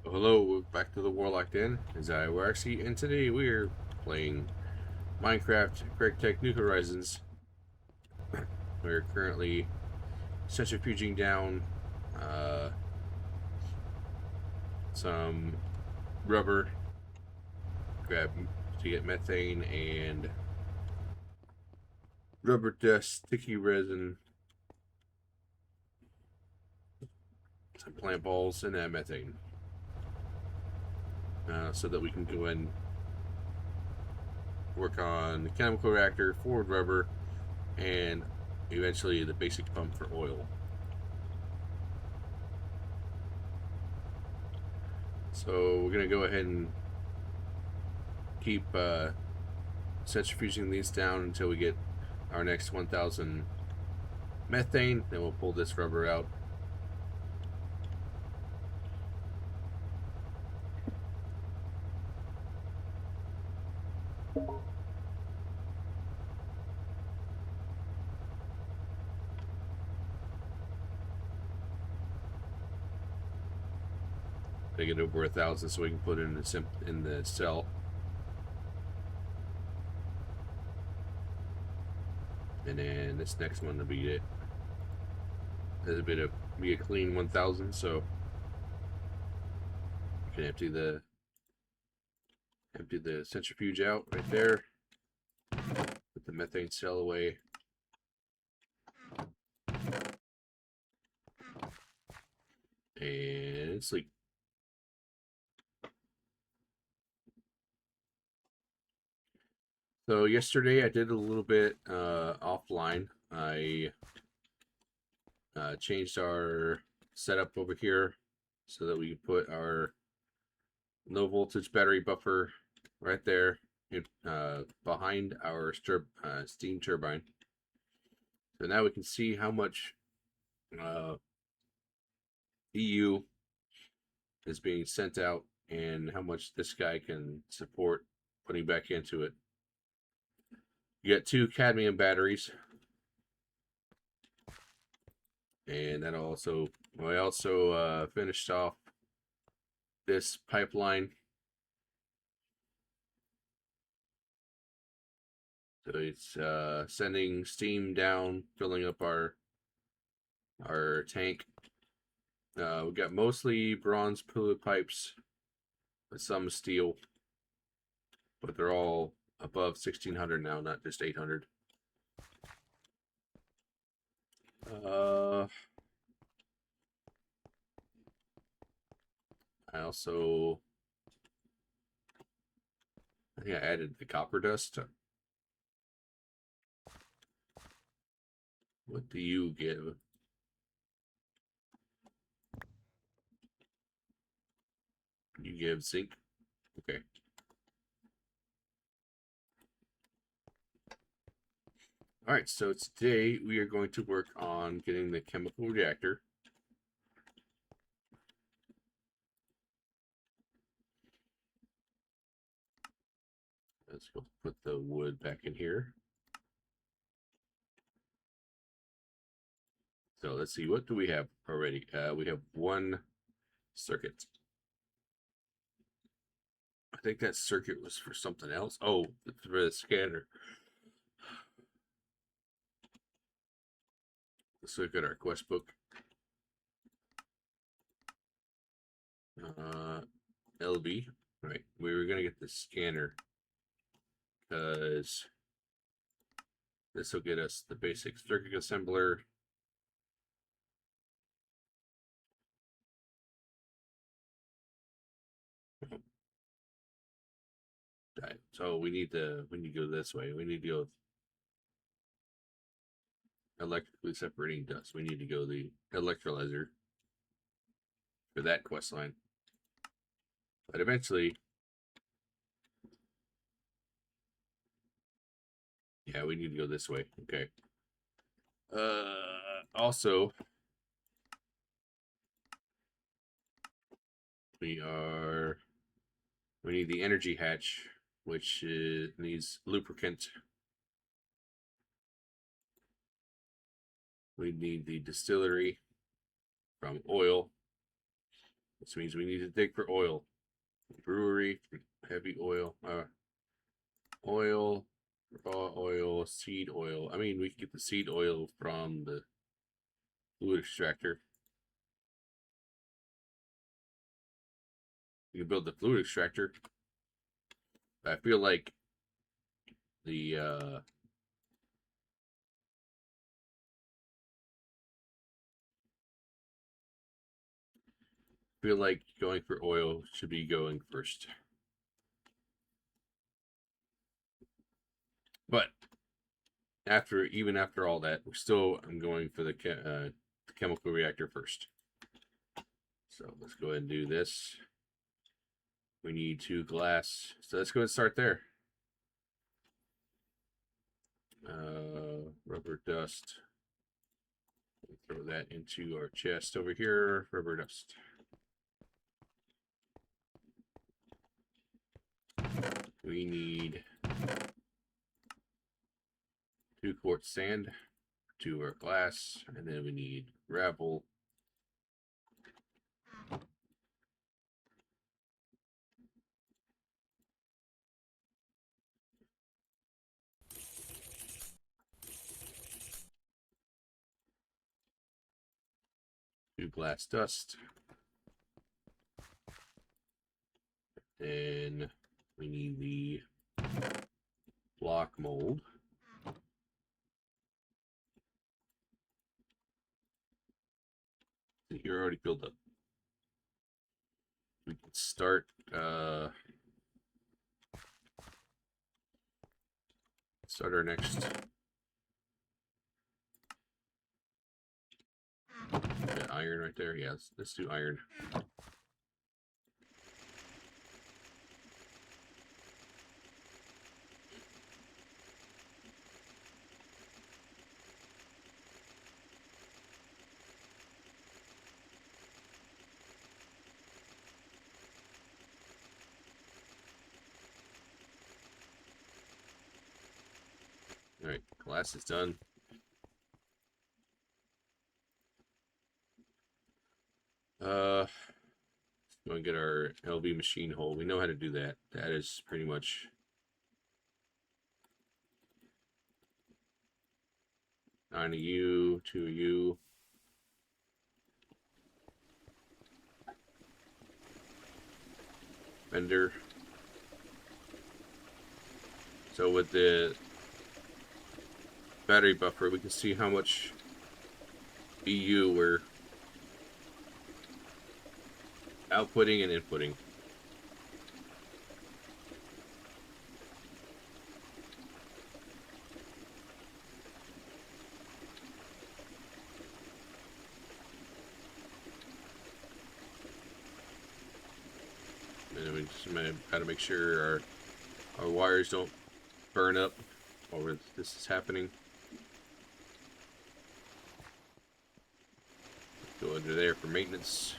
Hello, back to the Warlock Den. We're actually, and today we're playing Minecraft GregTech New Horizons. We're currently centrifuging down uh, some rubber, grab to get methane and rubber dust, sticky resin, some plant balls, and that methane, so that we can go and work on the chemical reactor, forward rubber, and eventually the basic pump for oil. So we're gonna go ahead and keep centrifuging these down until we get our next 1,000 methane. Then we'll pull this rubber out. They get over 1,000, so we can put it in the cell. And then this next one will be it. There's be a clean 1,000, so you can empty the centrifuge out right there. Put the methane cell away. And sleep. So yesterday I did a little bit offline. I changed our setup over here so that we could put our low voltage battery buffer right there behind our steam turbine. So now we can see how much EU is being sent out and how much this guy can support putting back into it. You got 2 cadmium batteries, and that also I also finished off this pipeline. So it's sending steam down, filling up our tank. We got mostly bronze pillar pipes, but some steel, but they're all above 1,600 now, not just 800. I also, I think I added the copper dust. What do you give? You give zinc? Okay. All right, so today we are going to work on getting the chemical reactor. Let's go put the wood back in here. So let's see, what do we have already? We have 1 circuit. I think that circuit was for something else. Oh, for the scanner. Let's look at our quest book. LB. Right, we were gonna get the scanner because this will get us the basic circuit assembler. Right, so we need to go this way. We need to go electrically separating dust. We need to go the electrolyzer for that quest line. But eventually, yeah, we need to go this way. Okay. Also, we need the energy hatch, which needs lubricant. We need the distillery from oil, This means we need to dig for oil. Brewery, heavy oil, oil, raw oil, seed oil. I mean, we can get the seed oil from the fluid extractor. You can build the fluid extractor. I feel like the going for oil should be going first. But even after all that, I'm going for the chemical reactor first. So let's go ahead and do this. We need 2 glass. So let's go ahead and start there. Rubber dust. Throw that into our chest over here. Rubber dust. We need 2 quarts sand, 2 our glass, and then we need gravel. Do glass dust. Then we need the block mold. You're already filled up. We can start our next iron right there. Yeah, let's do iron. All right, glass is done. Let's go and get our LV machine hole. We know how to do that. That is pretty much on a U, to a U. Bender. So with the battery buffer, we can see how much EU we're outputting and inputting. And we just got to make sure our wires don't burn up while this is happening. Go under there for maintenance.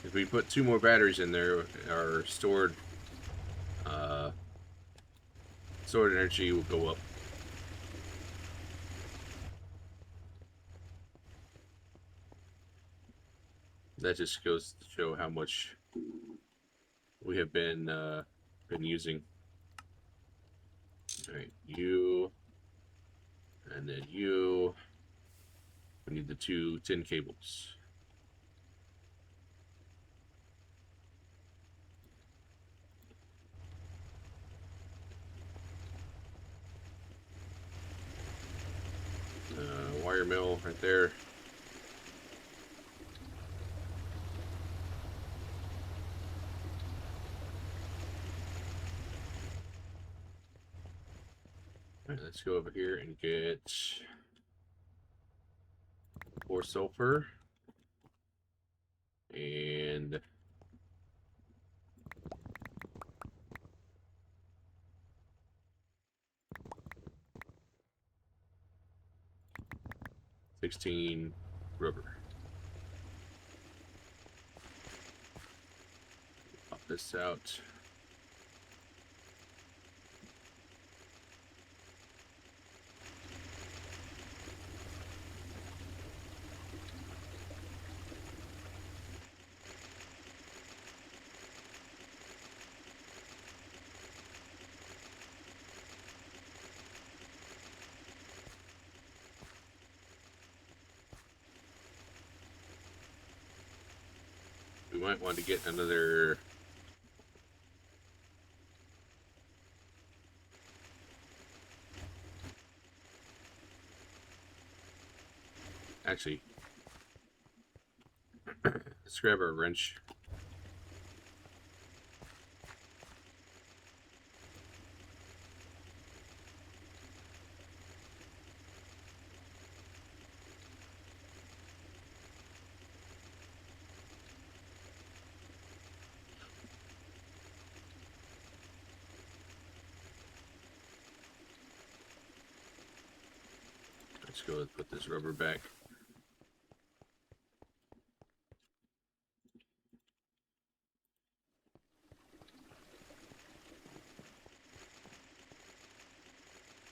If we put 2 more batteries in there, our stored energy will go up. That just goes to show how much we have been using. All right, you, and then you. We need the 2 tin cables. Wire mill right there. All right, let's go over here and get 4 sulfur and 16 rubber. Pop this out. might want to get another. Actually, let's grab our wrench. Let's go and put this rubber back.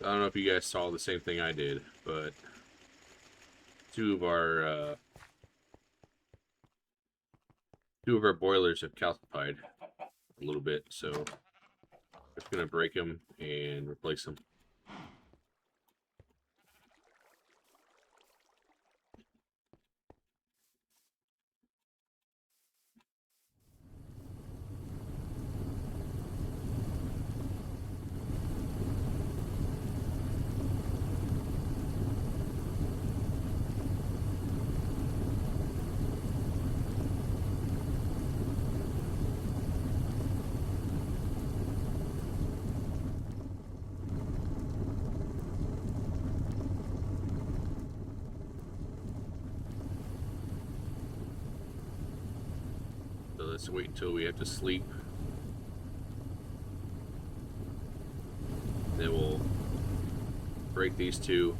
I don't know if you guys saw the same thing I did, but two of our boilers have calcified a little bit, so I'm just gonna break them and replace them. So let's wait until we have to sleep. Then we'll break these two.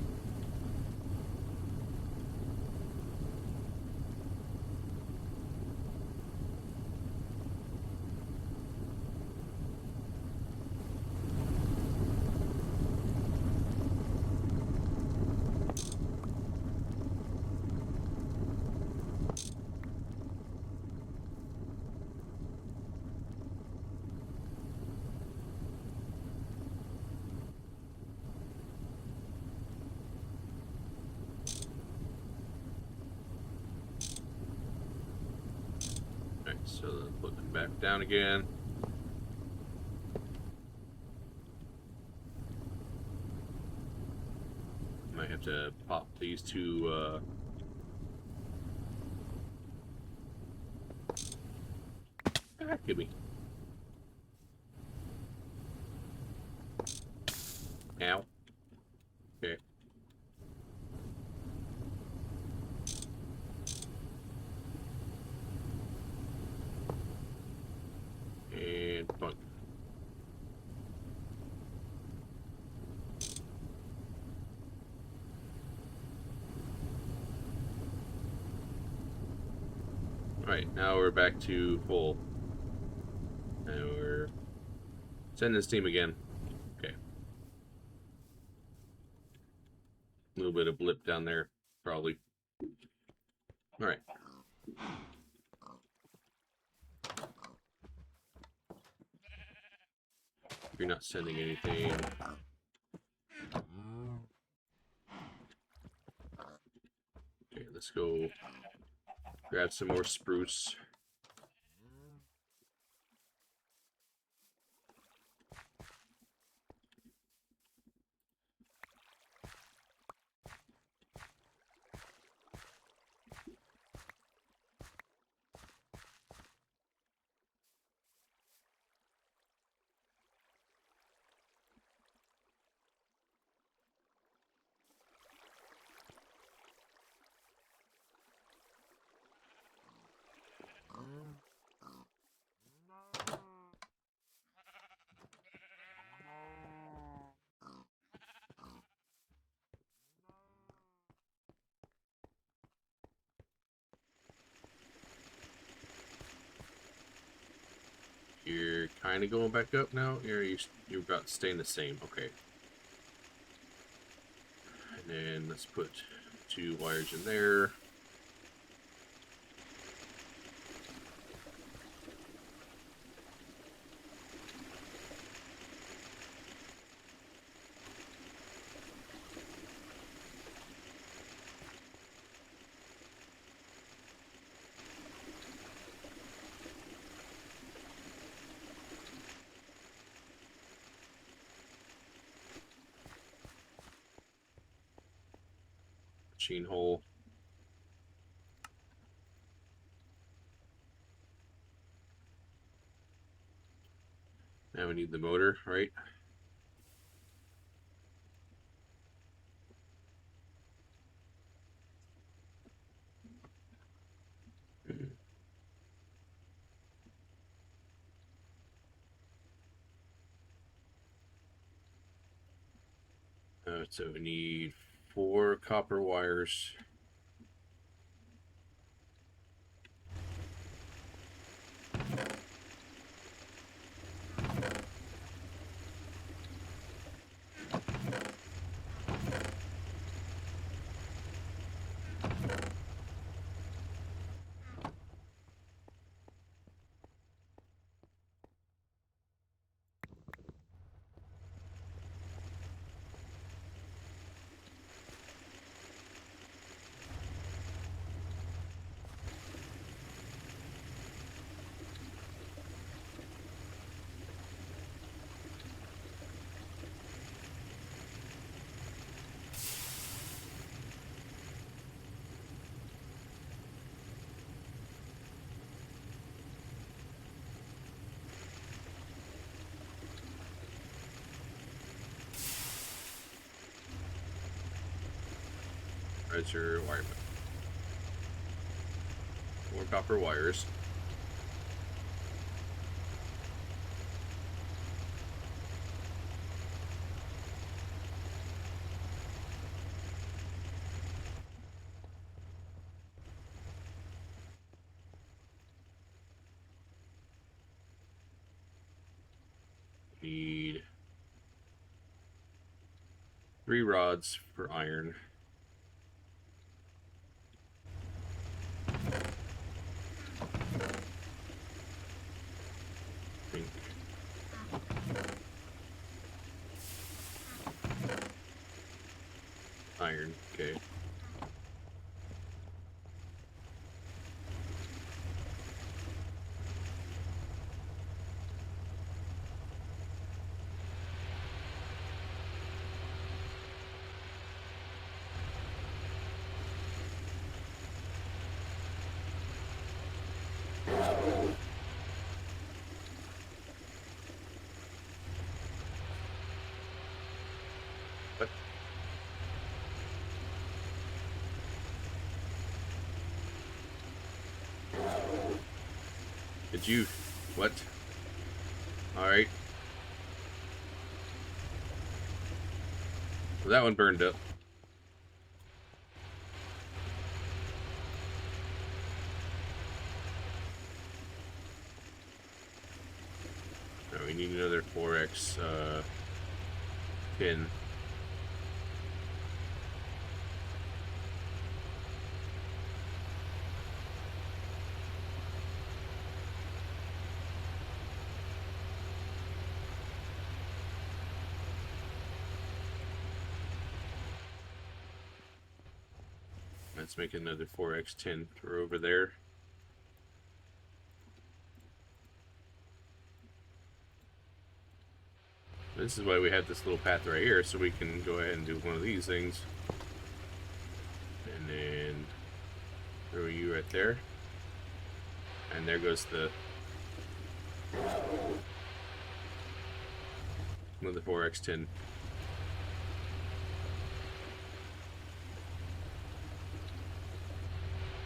So put them back down again. Might have to pop these two. Give me. Ow. Okay. And bunk. Alright, now we're back to full. And we're sending steam again. Okay. A little bit of blip down there, probably. Alright. If you're not sending anything. Okay, let's go grab some more spruce. You're kind of going back up now. You're about staying the same. Okay. And then let's put 2 wires in there. machine hole. Now we need the motor, right? So we need 4 copper wires. That's your wire. 4 copper wires. Need 3 rods for iron. Iron, okay. What? Did you? What? Alright. Well, that one burned up. Now we need another 4x pin. Let's make another 4x10 for over there. This is why we have this little path right here, so we can go ahead and do one of these things. And then throw you right there. And there goes the another 4x10.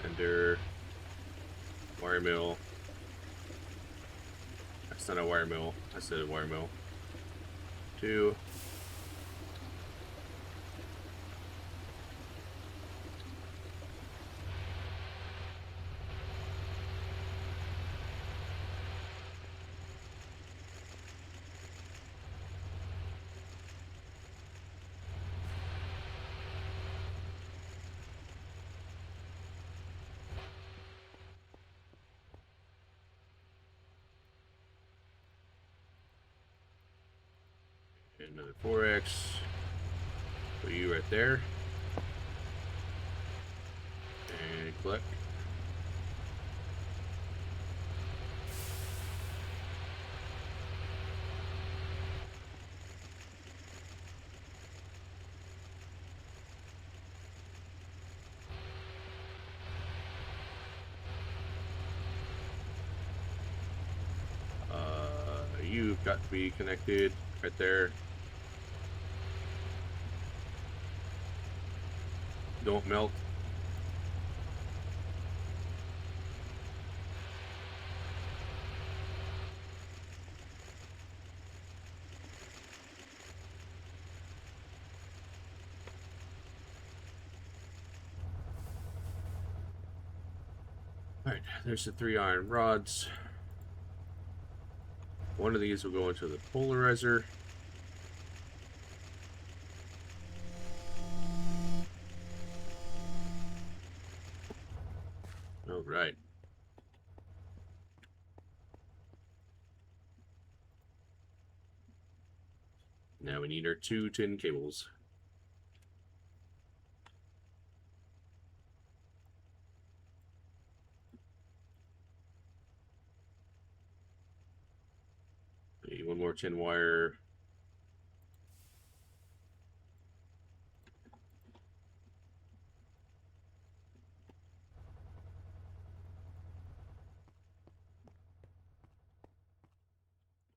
Under wire mill. That's not a wire mill. I said a wire mill. 2. Another 4x. Put you right there. And collect. you've got to be connected right there. Don't melt. All right, there's the 3 iron rods. One of these will go into the polarizer. All right. Now we need our 2 tin cables. Need 1 more tin wire.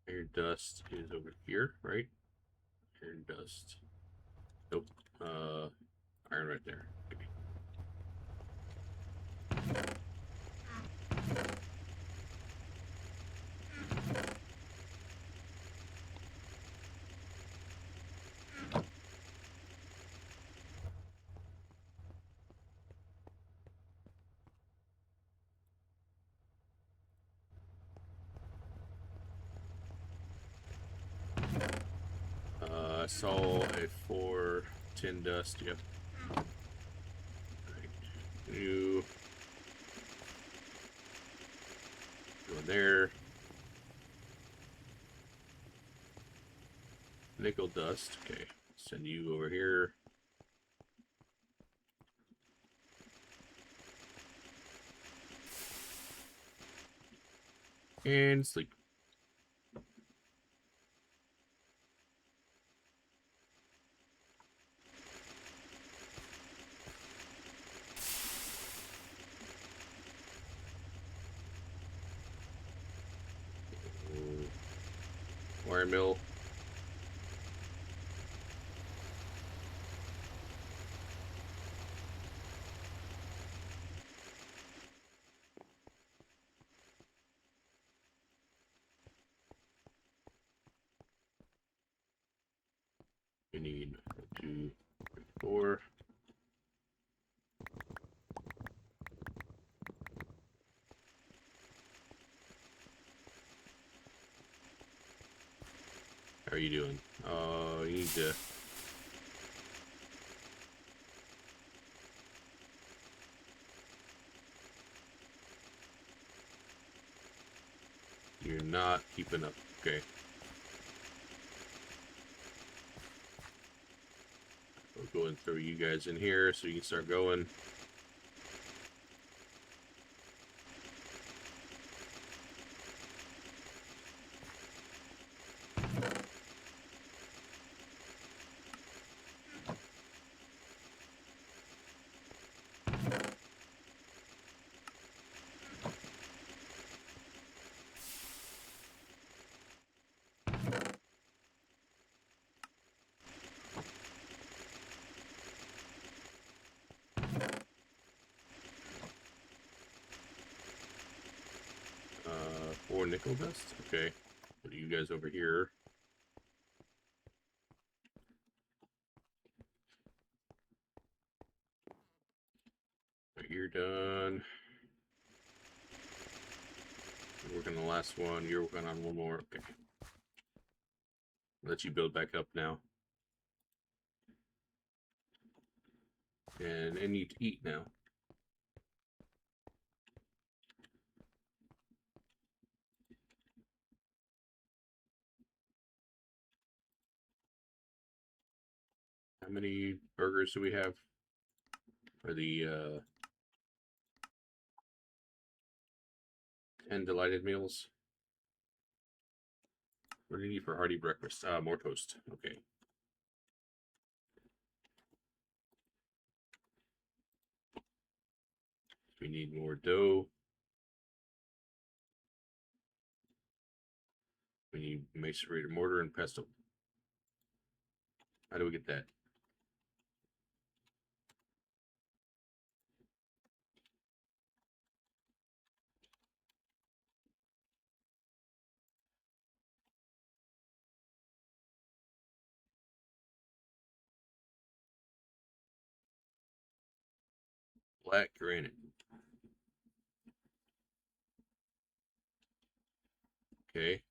Iron dust is over here, right? Iron dust. Nope. Iron right there. Okay. I saw a 4 tin dust. Yep. Right. New. Go in there. Nickel dust. Okay. Send you over here. And sleep. Wire mill. We need 2, 4. How are you doing? You need to. You're not keeping up. Okay. We'll go and throw you guys in here so you can start going. Or nickel dust. Okay. Put you guys over here. Right, you're done. You're working on the last one. You're working on 1 more. Okay. Let you build back up now. And need to eat now. How many burgers do we have? For the 10 delighted meals. What do you need for hearty breakfast? More toast. Okay. We need more dough. We need macerator, mortar, and pestle. How do we get that? Black granite. Okay.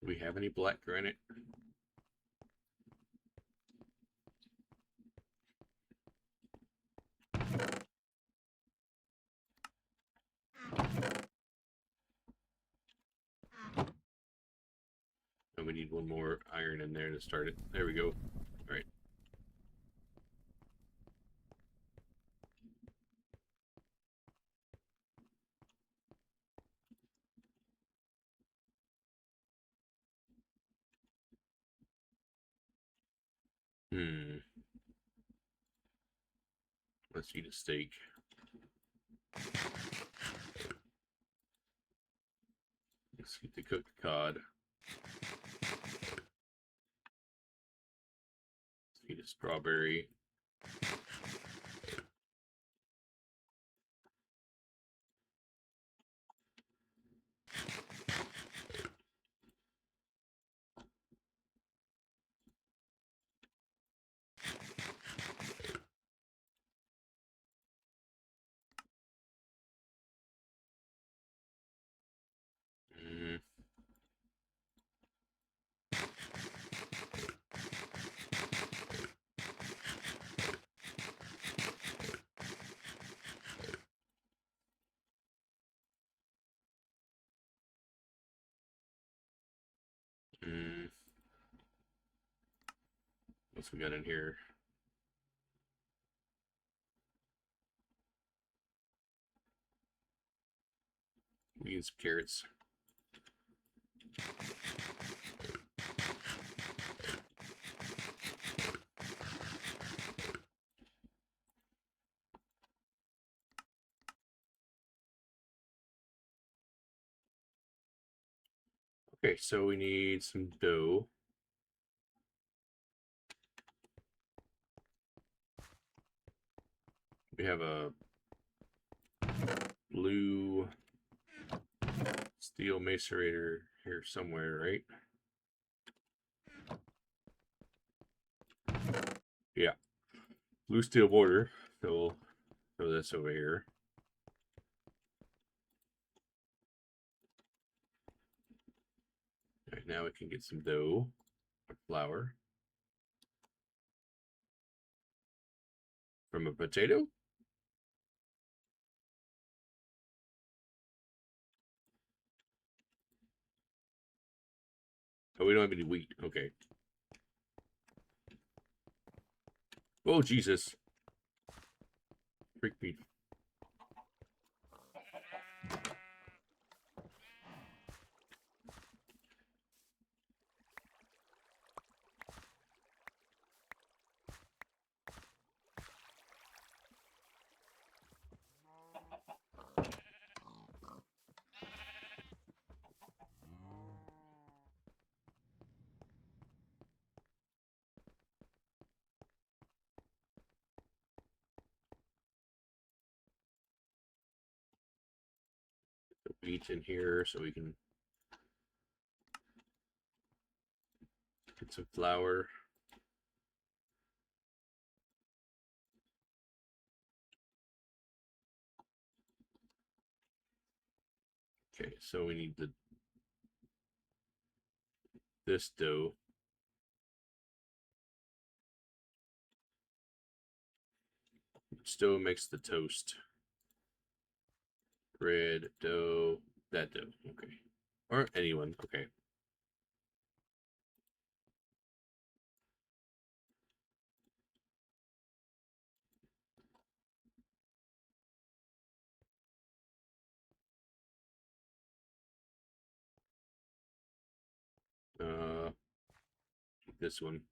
Do we have any black granite? And we need one more iron in there to start it. There we go. All right. Let's eat a steak. Let's get the cooked cod. Let's eat a strawberry. Mm. Mm. What's we got in here? We need some carrots. Okay, so we need some dough. We have a blue steel macerator here somewhere, right? Yeah, blue steel border. So we'll throw this over here. All right, now we can get some dough or flour from a potato. Oh, we don't have any wheat. Okay. Oh, Jesus. Freak me. The wheat in here so we can get some flour. Okay, so we need this dough. Which dough makes the toast? Bread, dough, that dough. Okay. Or anyone. Okay. Uh, this one.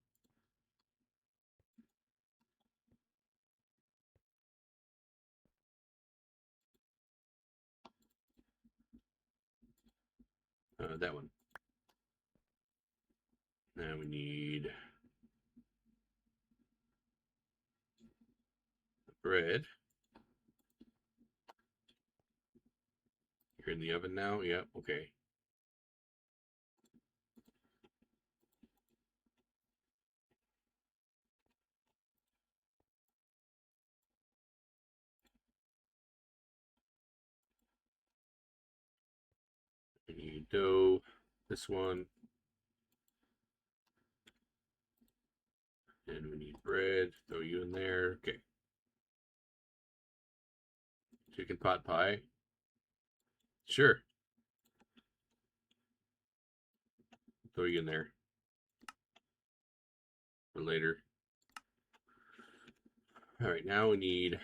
That one. Now we need the bread. You're in the oven now? Yep, okay. We need dough. This one. And we need bread. Throw you in there. Okay. Chicken pot pie. Sure. Throw you in there for later. All right, now we need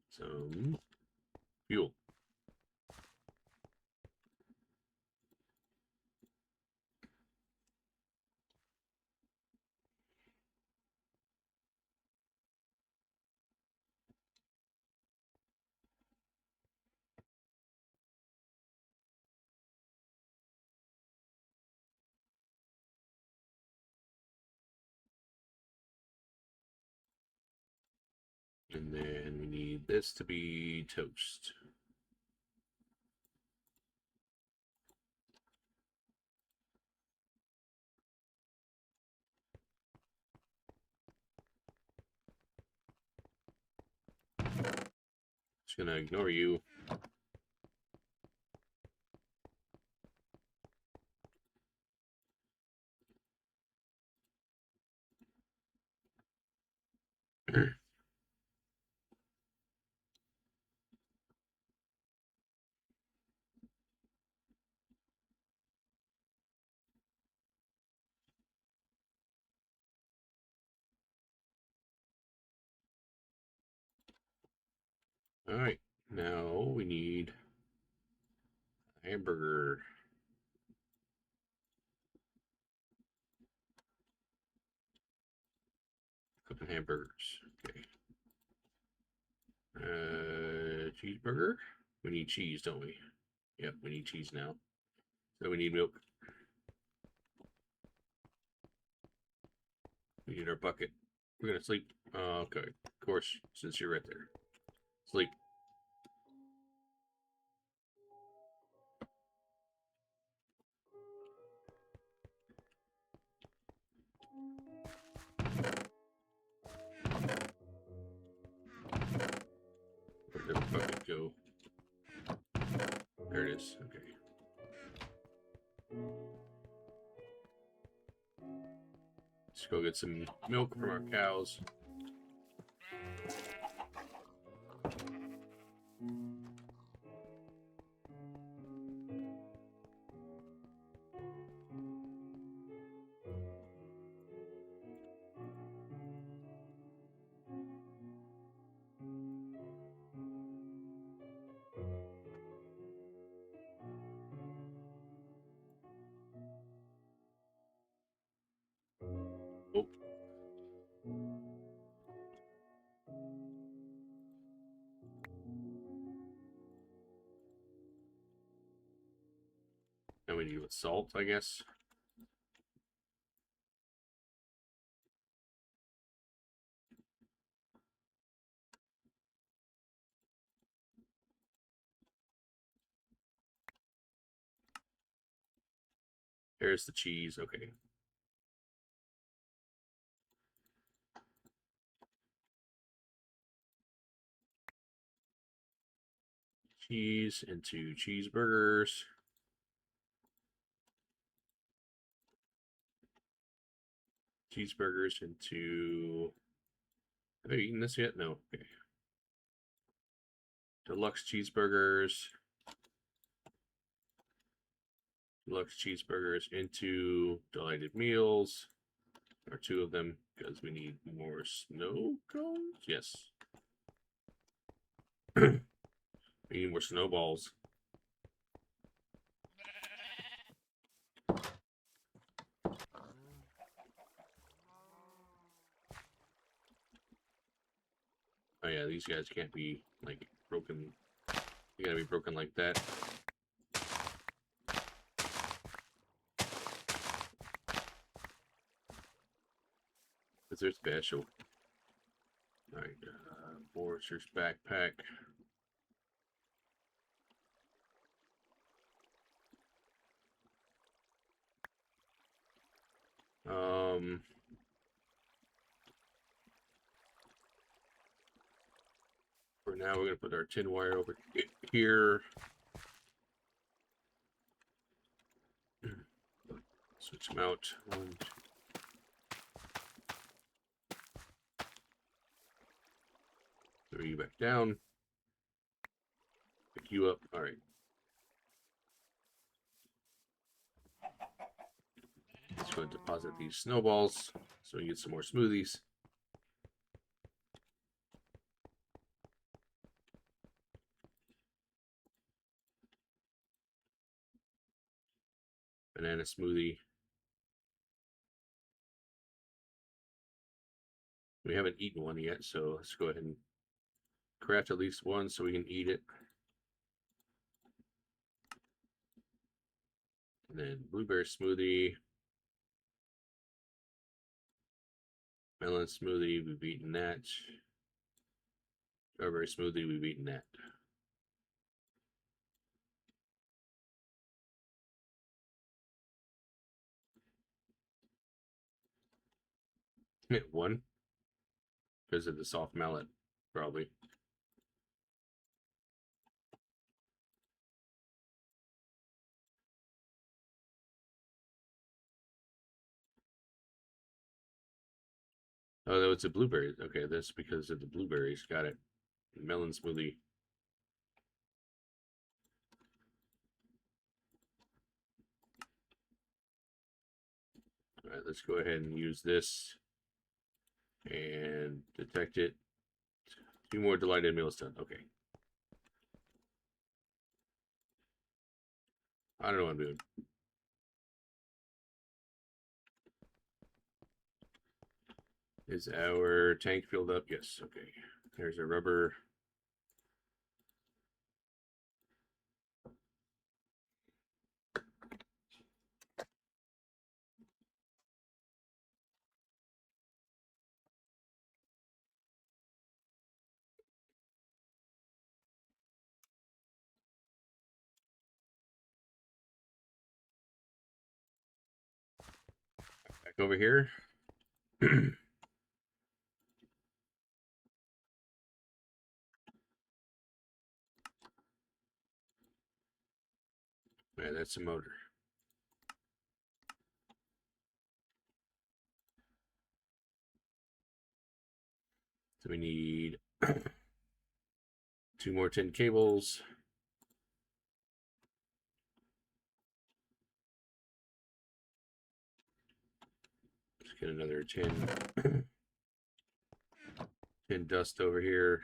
some fuel. And then we need this to be toast. Just gonna ignore you. All right, now we need a hamburger. Couple hamburgers. Okay. Cheeseburger. We need cheese, don't we? Yep, we need cheese now. So we need milk. We need our bucket. We're gonna sleep. Okay, of course, since you're right there. Sleep. Where did the bucket go? There it is. Okay. Let's go get some milk from our cows. Oh. Now we need with salt, I guess. There's the cheese. Okay. Cheese into cheeseburgers. Cheeseburgers into... Have I eaten this yet? No. Okay. Deluxe cheeseburgers. Deluxe cheeseburgers into delighted meals. Or two of them, because we need more snow cones. Yes. We need more snowballs. Oh yeah, these guys can't be like broken You gotta be broken like that. Because they're special. Alright, Forrester's backpack. For now, we're gonna put our tin wire over here. Switch them out. One, two. Throw you back down. Pick you up. All right. Just going to deposit these snowballs so we can get some more smoothies. Banana smoothie. We haven't eaten one yet, so let's go ahead and craft at least one so we can eat it. And then blueberry smoothie. Melon smoothie, we've eaten that. Strawberry smoothie, we've eaten that. Hit one because of the soft mallet, probably. Oh, that was a blueberry. Okay, that's because of the blueberries. Got it. Melon smoothie. All right, let's go ahead and use this and detect it. 2 more delighted meals done. Okay. I don't know what I'm doing. Is our tank filled up? Yes. Okay. There's a rubber. Back over here. Man, that's a motor. So we need 2 more tin cables. Let's get another tin dust over here.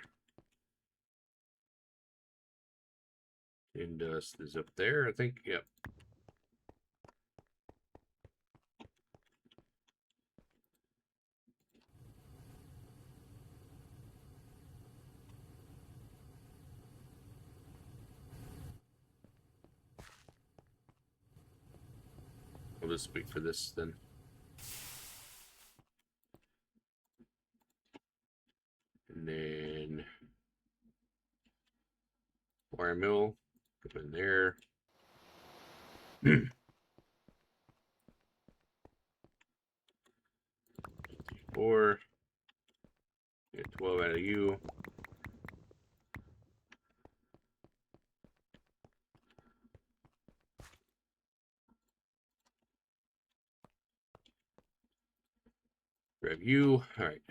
Tin dust is up there, I think. Yep. I'll just wait for this then. And then wire mill, go in there. 4. Get 12 out of you. Grab you. All right.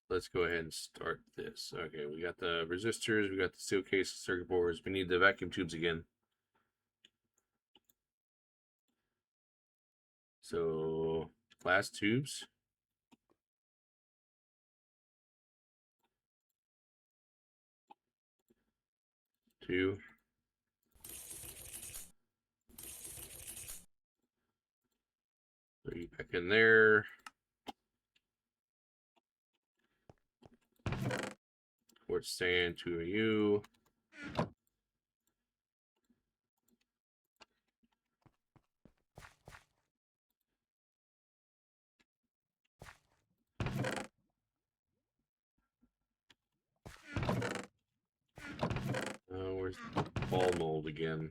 Let's go ahead and start this. Okay, we got the resistors, we got the steel case, circuit boards. We need the vacuum tubes again. So, glass tubes. Two. Three. Back in there. Quartz sand, 2 of you. Oh, where's the ball mold again?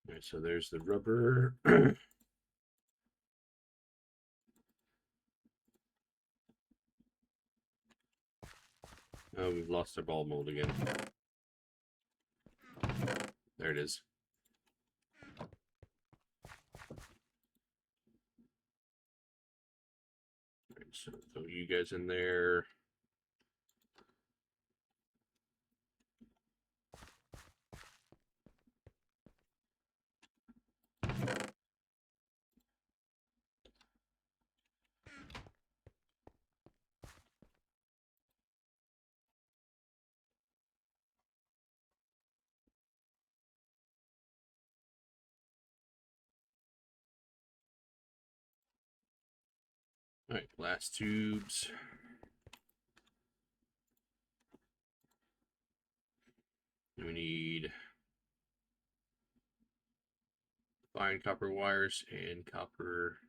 Alright, so there's the rubber. Oh, we've lost our ball mold again. There it is. Alright, so throw you guys in there. Alright, glass tubes. We need fine copper wires and copper.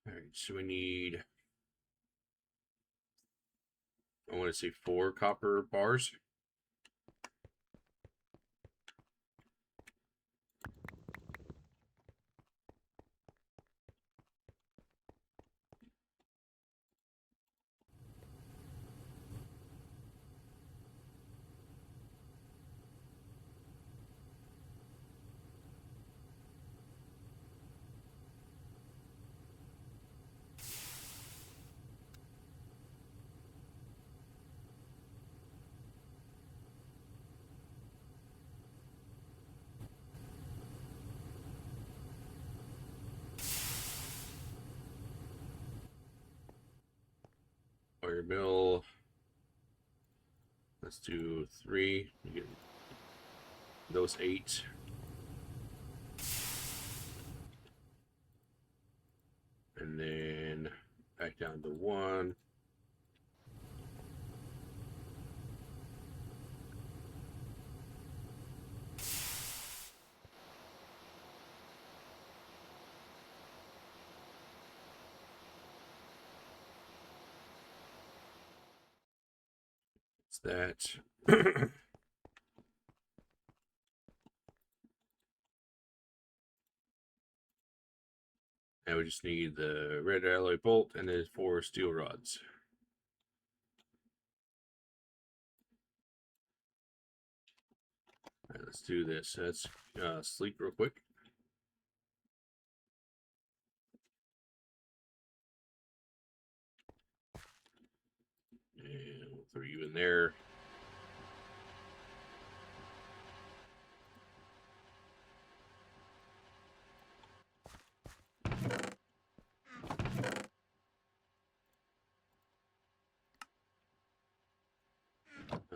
Alright, so we need, I want to say 4 copper bars. Wire mill. Let's do 3. You get those 8. And then back down to 1. It's that. Now we just need the red alloy bolt and the 4 steel rods. All right, let's do this. Let's sleep real quick. And we'll throw you in there.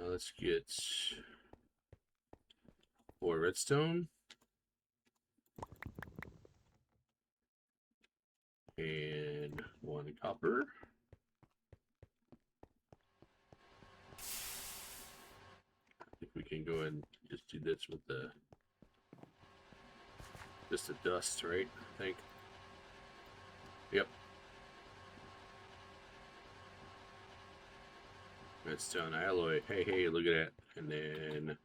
Let's get 4 redstone. And 1 copper. I think we can go and just do this with the just the dust, right? I think. Yep. Redstone alloy. Hey, hey, look at that. And then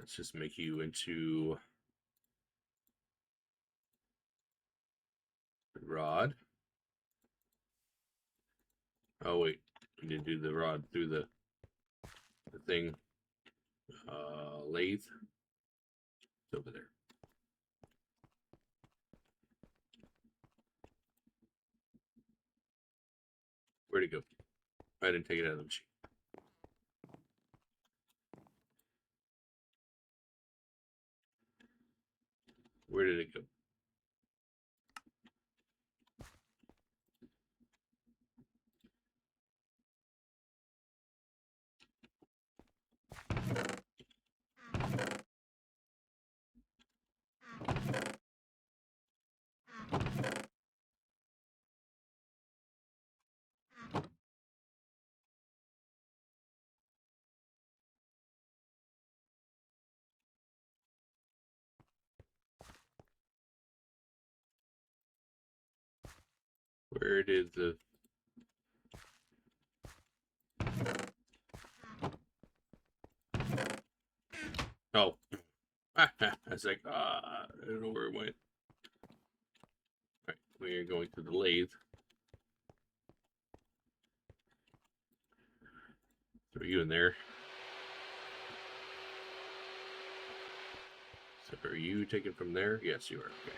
let's just make you into the rod. Oh wait, we need to do the rod through the thing. Lathe. It's over there. Where'd it go? I didn't take it out of the machine. Where did it go? Where did the... Oh. I was like, I don't know where it went. All right, we are going to the lathe. Throw you in there. So are you taken from there? Yes, you are. Okay.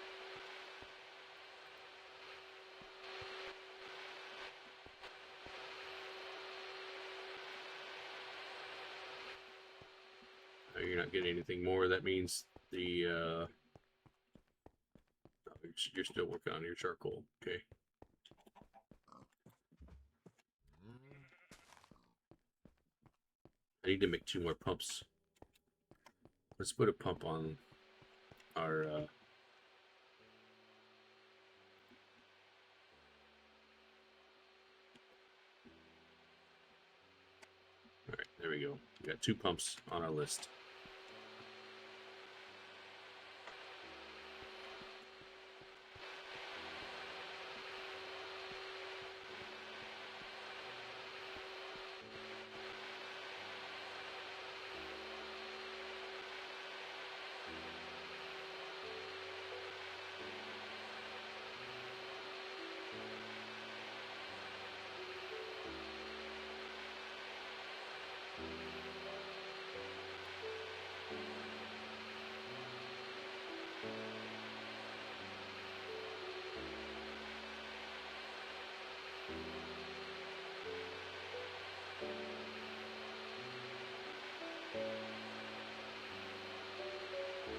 You're not getting anything more. That means the you're still working on your charcoal. Okay. I need to make 2 more pumps. Let's put a pump on our all right, there we go. We got 2 pumps on our list.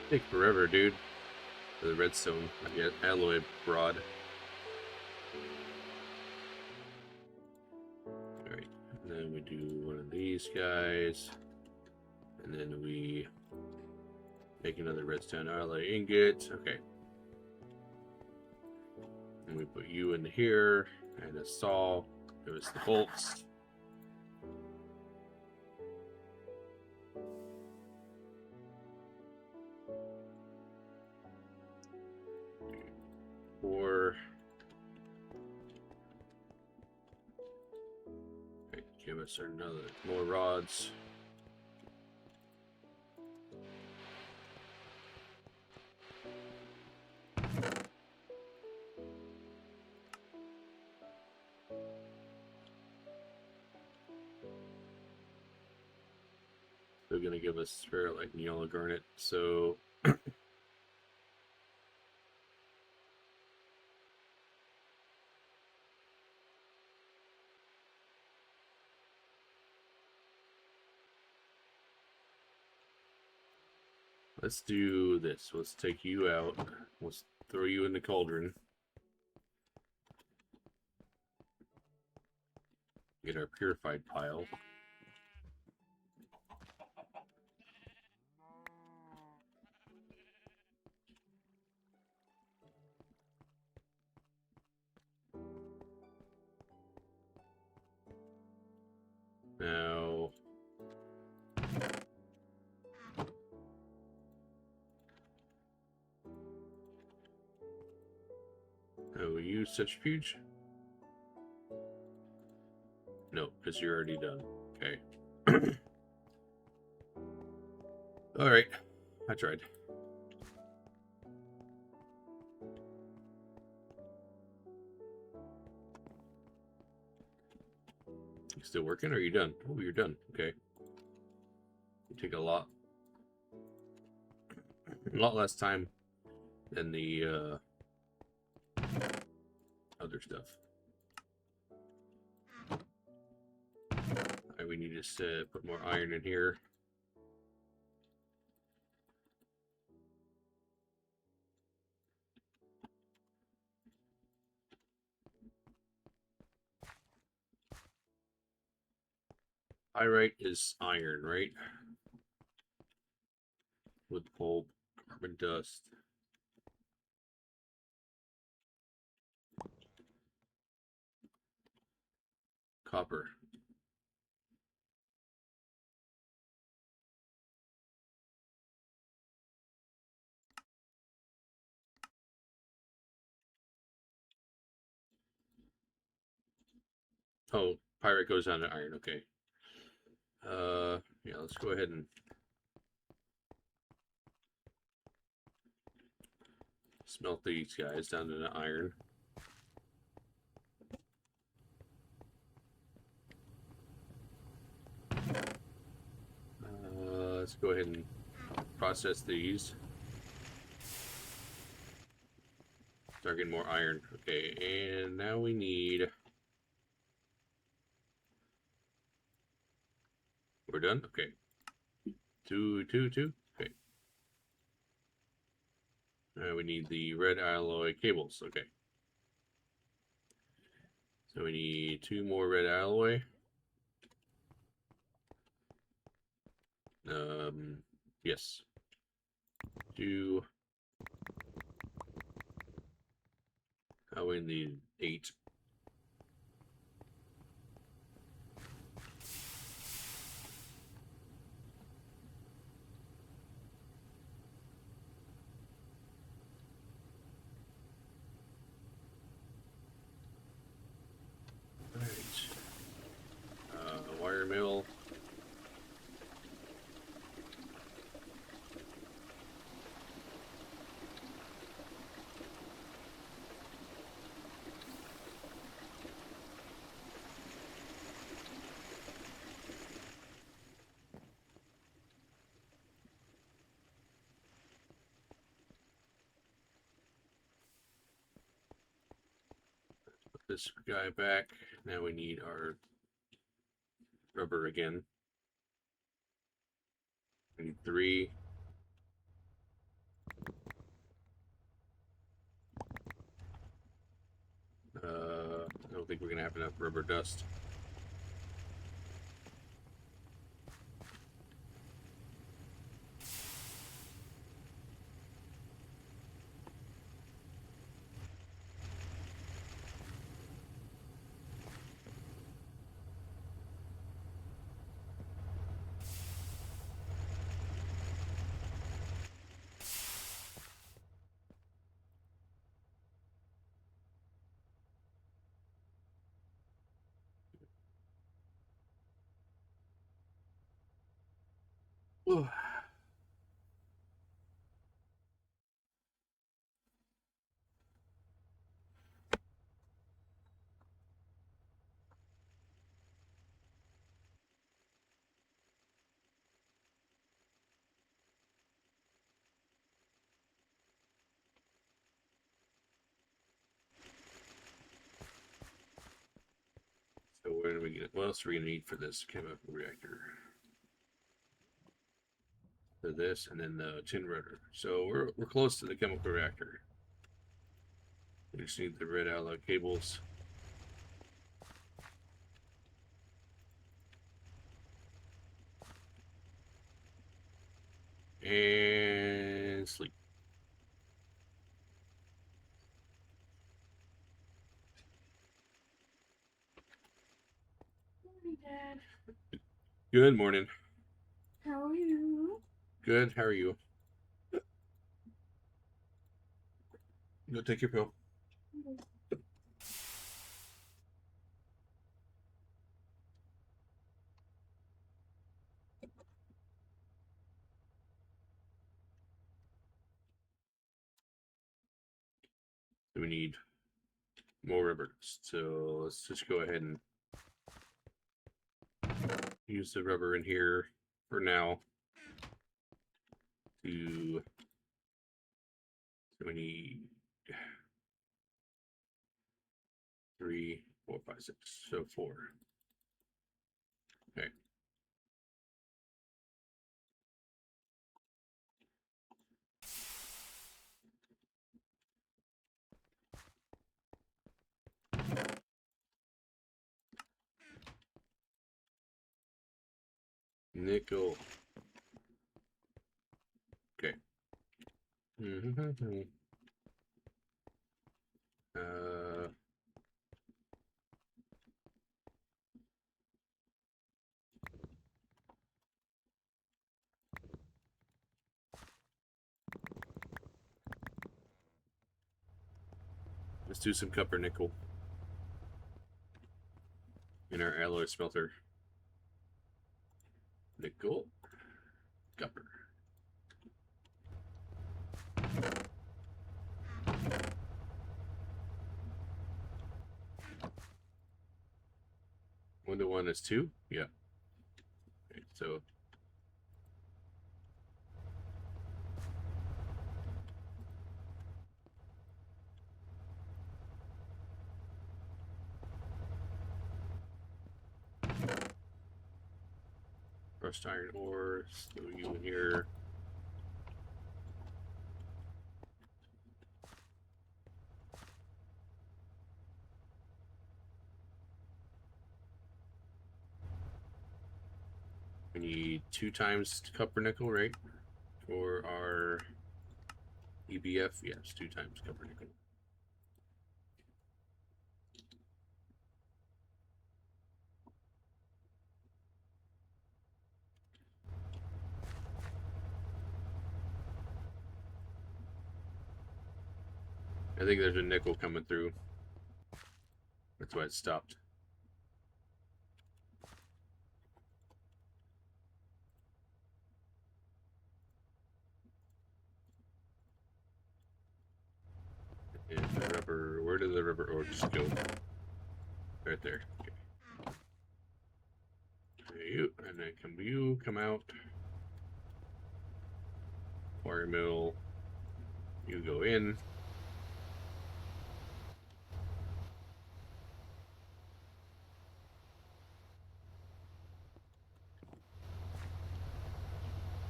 Take forever, dude. For the redstone, I get alloy rod. Alright, and then we do one of these guys. And then we make another redstone alloy ingot. Okay. And we put you in here. And a saw. Give us the bolts. Or give us another more rods. They're gonna give us ferrite and yellow garnet. So let's do this. Let's take you out. Let's throw you in the cauldron. Get our purified pile. Now, we use centrifuge? No, because you're already done. Okay. All right, I tried. You still working? Or are you done? Oh, you're done. Okay. You take a lot less time than the other stuff. All right, we need to put more iron in here. Pyrite is iron, right? Wood pulp, carbon dust. Copper. Oh, pyrite goes down to iron. Okay. Yeah, let's go ahead and smelt these guys down to the iron. Let's go ahead and process these. Start getting more iron. Okay, and now we need. We're done. Okay. Two. Okay. Now we need the red alloy cables. Okay. So we need 2 more red alloy. Yes. 2. We need 8. All right. Wire mill. Put this guy back. Now we need our rubber again. We need 3. I don't think we're gonna have enough rubber dust. So where do we get? What else are we gonna need for this chemical reactor? So this, and then the tin rotor. So we're close to the chemical reactor. We just need the red alloy cables. And sleep. Morning, Dad. Good morning. How are you? Good. How are you? Go take your pill. So we need more rubber. So let's just go ahead and use the rubber in here for now. So we need 3, 4, 5, 6. So 4. Okay. Nickel. Okay. Uh, let's do some copper nickel in our alloy smelter. Nickel, copper. One to one is 2? Yeah. Okay, so rust iron ore, throw you in here. We need 2 times copper nickel, right? For our EBF, yes, 2 times copper nickel. I think there's a nickel coming through. That's why it stopped. And the rubber, where did the rubber ore just go? Right there. Okay. You, and then come out. Quarry mill. You go in.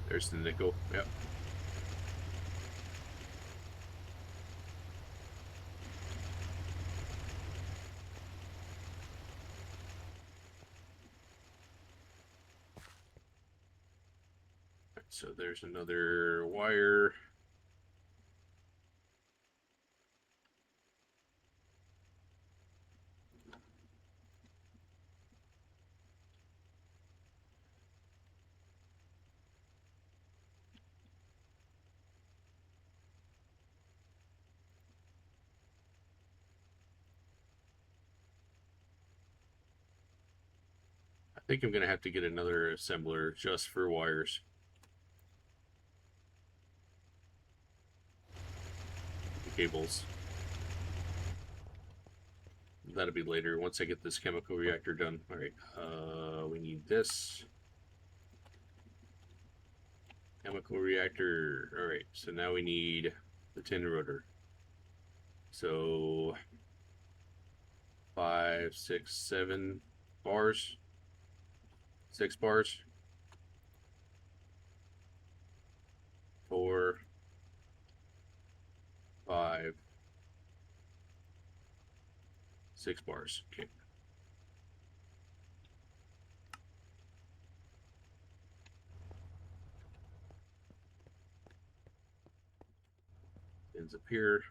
There's the nickel. Yep. So there's another wire. I think I'm going to have to get another assembler just for wires. The cables. That'll be later once I get this chemical reactor done. All right, we need this. Chemical reactor. All right, so now we need the tin rotor. So 5, 6, 7 bars. 6 bars. 4, 5, 6 bars. Okay. Ends up here.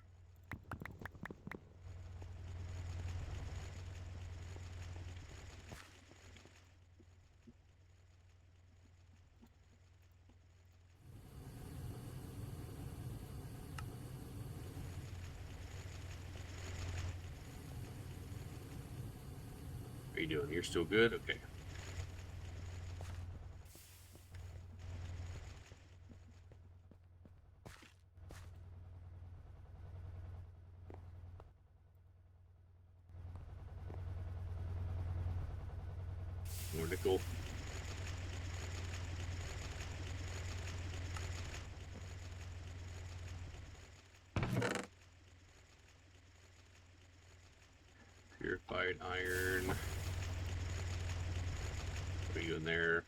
How are you doing? You're still good? Okay. More nickel. Purified iron. Put you in there.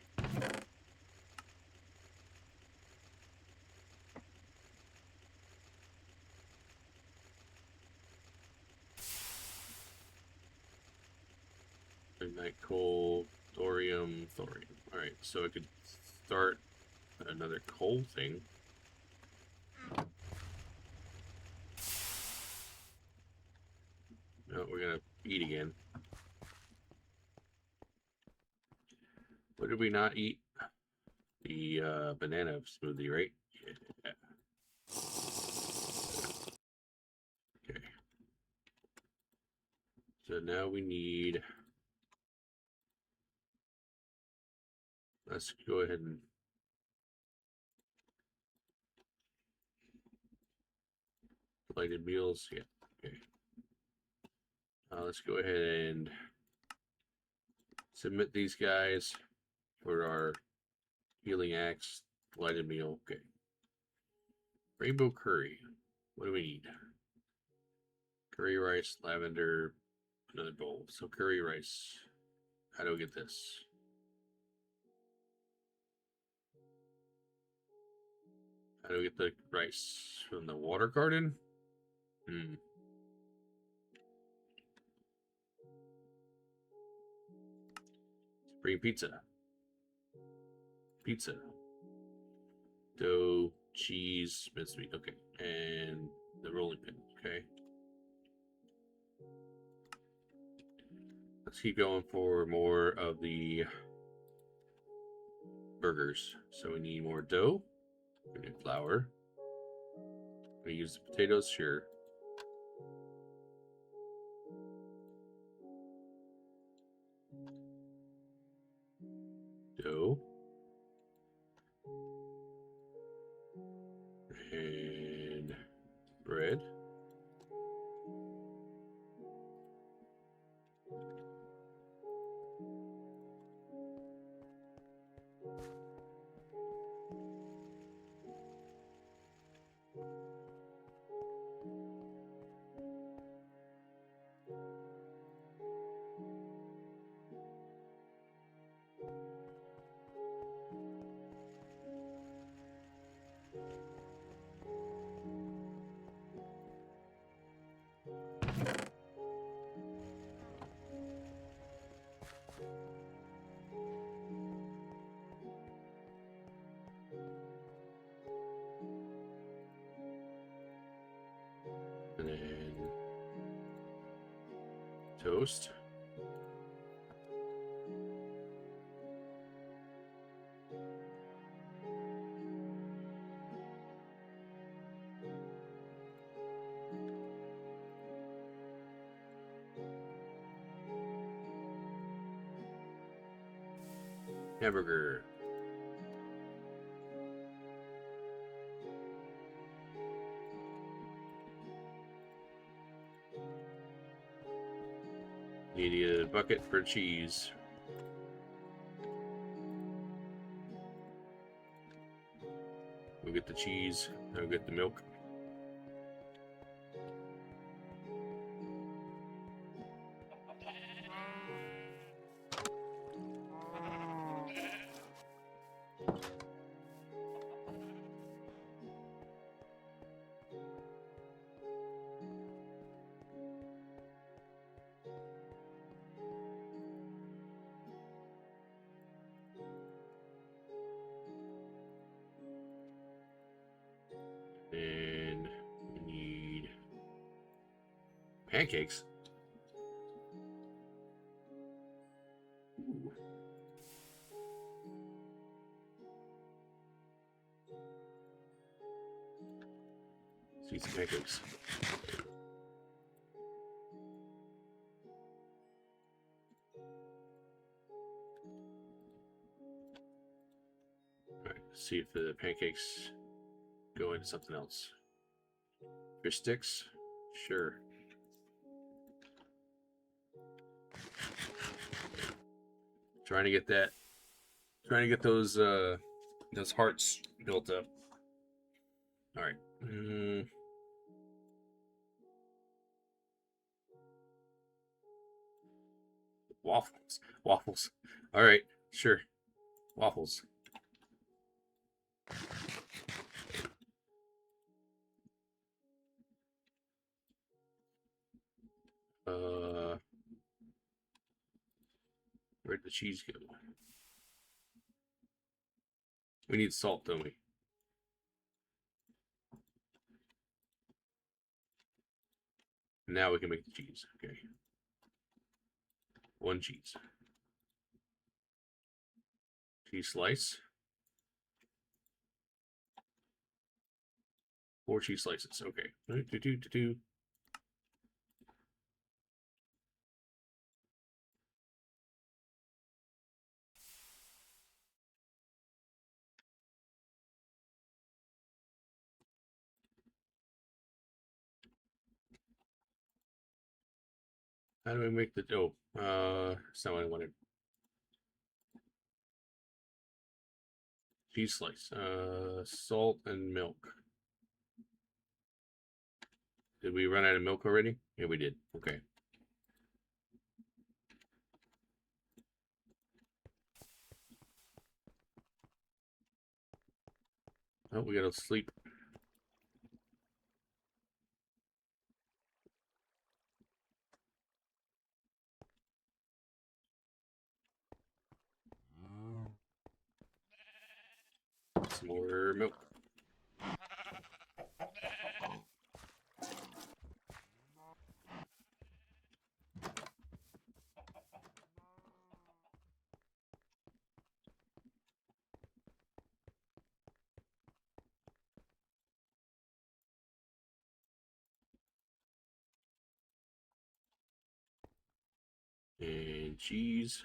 Midnight coal, thorium, thorium. All Alright, so I could start another coal thing. No, we're gonna eat again. What did we not eat? The banana smoothie, right? Yeah. Okay. So now we need... Let's go ahead and... Lighted meals, yeah. Okay. Let's go ahead and submit these guys for our healing axe, lighted meal. Okay. Rainbow curry. What do we need? Curry rice, lavender, another bowl. So curry rice. How do we get this? How do we get the rice? From the water garden? Bring pizza. Pizza. Dough, cheese, mincemeat. Okay. And the rolling pin. Okay. Let's keep going for more of the burgers. So we need more dough. We need flour. We use the potatoes, sure. Dough. And bread. And then toast. Hamburger. Need a bucket for cheese. We'll get the cheese. I'll get the milk. And we need pancakes. Ooh. Let's eat some pancakes. All right, let's see if the pancakes go into something else. Fish sticks? Sure. Trying to get that. Trying to get those hearts built up. All right. Waffles. Waffles. All right. Sure. Waffles. Where'd the cheese go? We need salt, don't we? Now we can make the cheese. Okay. 1 cheese. Cheese slice. 4 cheese slices. Okay. How do we make the dough? That's not what I wanted. Cheese slice. Salt and milk. Did we run out of milk already? Yeah, we did. Okay. Oh, we gotta sleep. Some more milk. And cheese.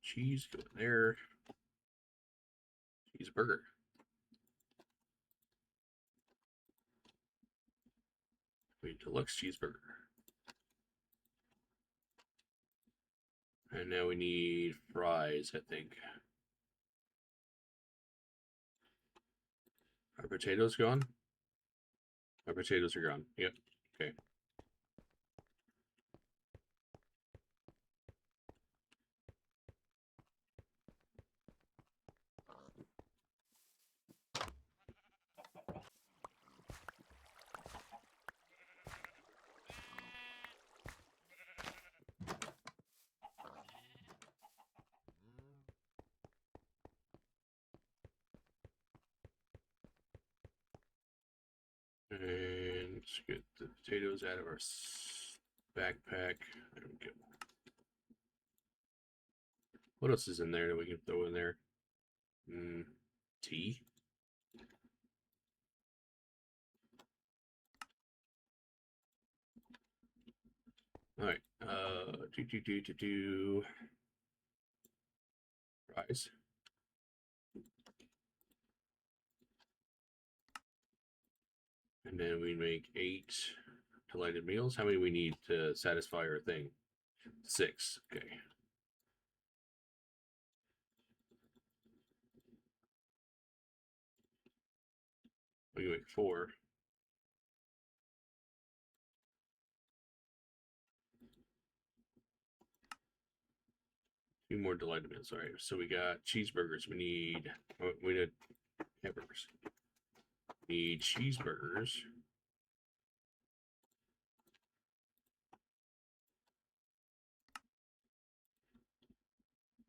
Cheese, go in there. Cheeseburger. Wait, deluxe cheeseburger. And now we need fries, I think. Our potatoes gone? Our potatoes are gone. Yep. Okay. And let's get the potatoes out of our backpack. There we go. What else is in there that we can throw in there? Tea. All right. Fries. And then we make 8 delighted meals. How many we need to satisfy our thing? 6. Okay. We can make 4. 2 more delighted meals. All right. So we got cheeseburgers. We need hamburgers. We need cheeseburgers.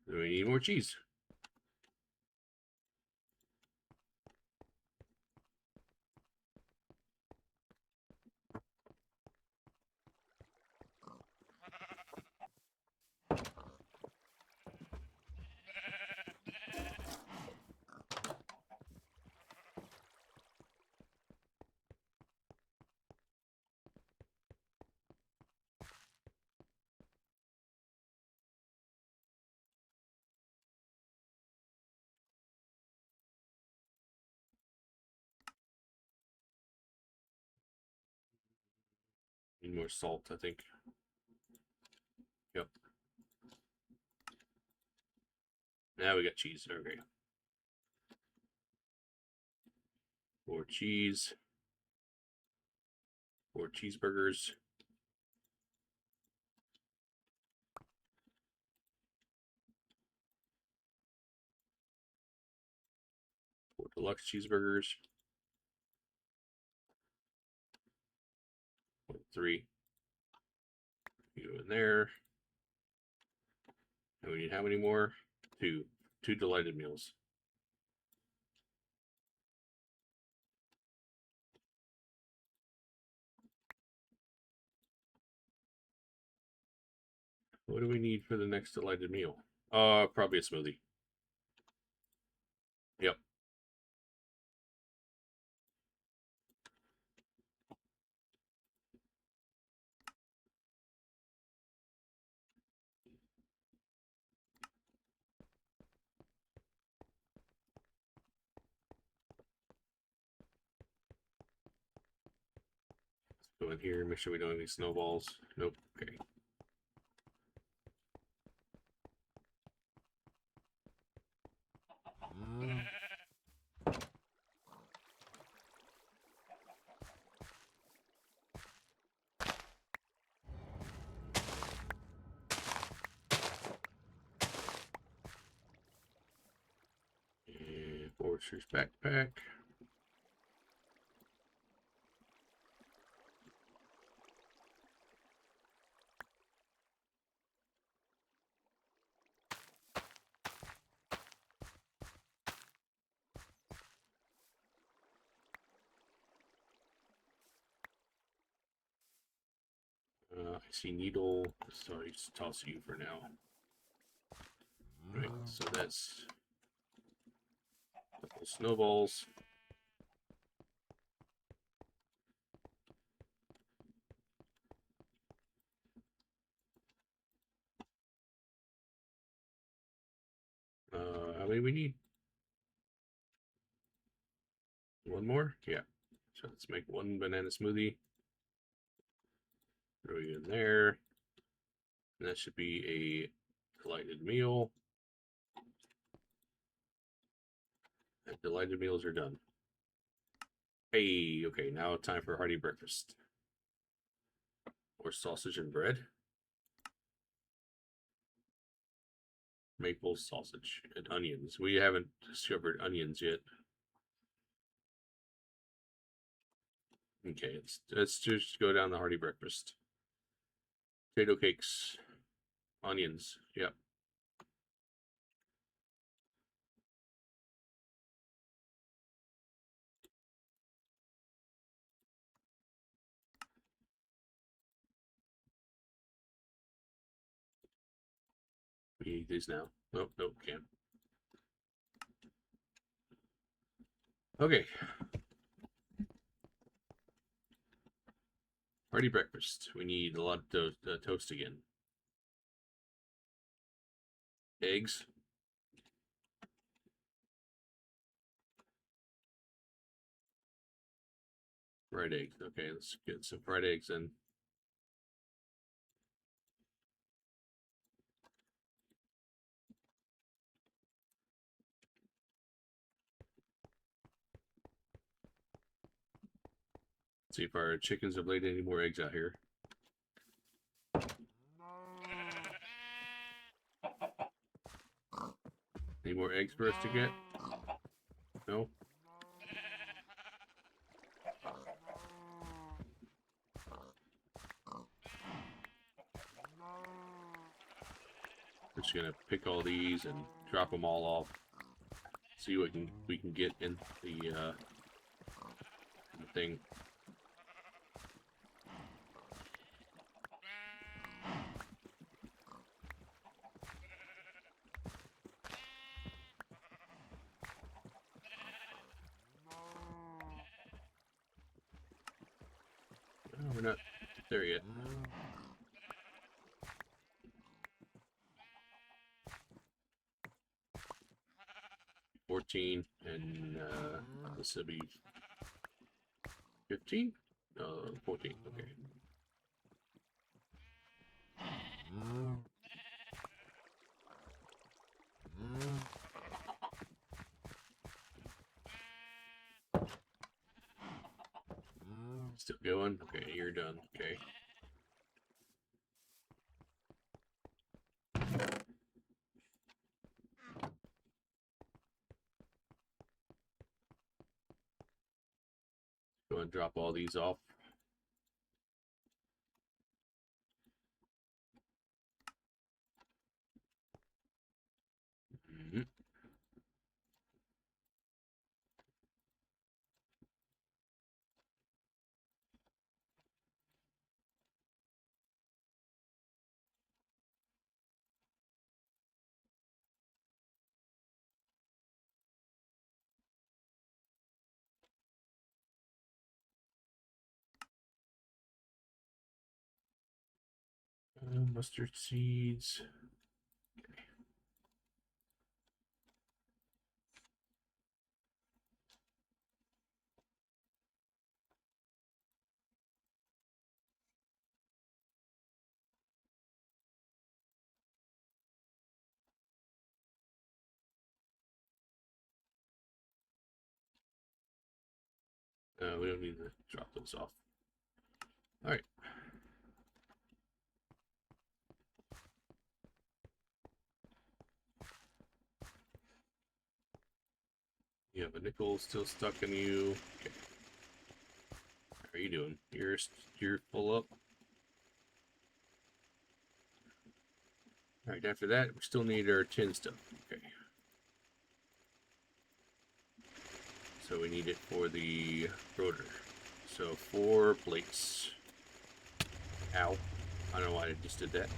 Do we need more cheese? Need more salt, I think. Yep. Now we got cheese. Okay. 4 cheese. 4 cheeseburgers. 4 deluxe cheeseburgers. 3. Go in there. And we need how many more? 2. 2 delighted meals. What do we need for the next delighted meal? Probably a smoothie. Yep. Go in here, make sure we don't have any snowballs. Nope. Okay. And Forrester's backpack. I see needle, so I just toss you for now. Right, so that's a couple snowballs. How many we need? One more? Yeah. So let's make 1 banana smoothie. Throw you in there. And that should be a delighted meal. And delighted meals are done. Hey, okay, now time for a hearty breakfast. Or sausage and bread. Maple sausage and onions. We haven't discovered onions yet. Okay, let's just go down the hearty breakfast. Potato cakes, onions. Yep. We eat these now. Nope, nope, can't. Okay. Hearty breakfast. We need a lot of toast again. Eggs. Fried eggs. Okay, let's get some fried eggs in. See if our chickens have laid any more eggs out here. Any more eggs for us to get? No? We're just gonna pick all these and drop them all off. See what we can get in the thing. Oh, we're not there yet. 14 and this will be 15? 14, okay. Still going? Okay, you're done. Okay. Go and drop all these off. Mustard seeds. Okay. We don't need to drop those off. All right. You have a nickel still stuck in you. Okay. How are you doing? You're full up. All right. After that, we still need our tin stuff. Okay. So we need it for the rotor. So 4 plates. Ow. I don't know why I just did that.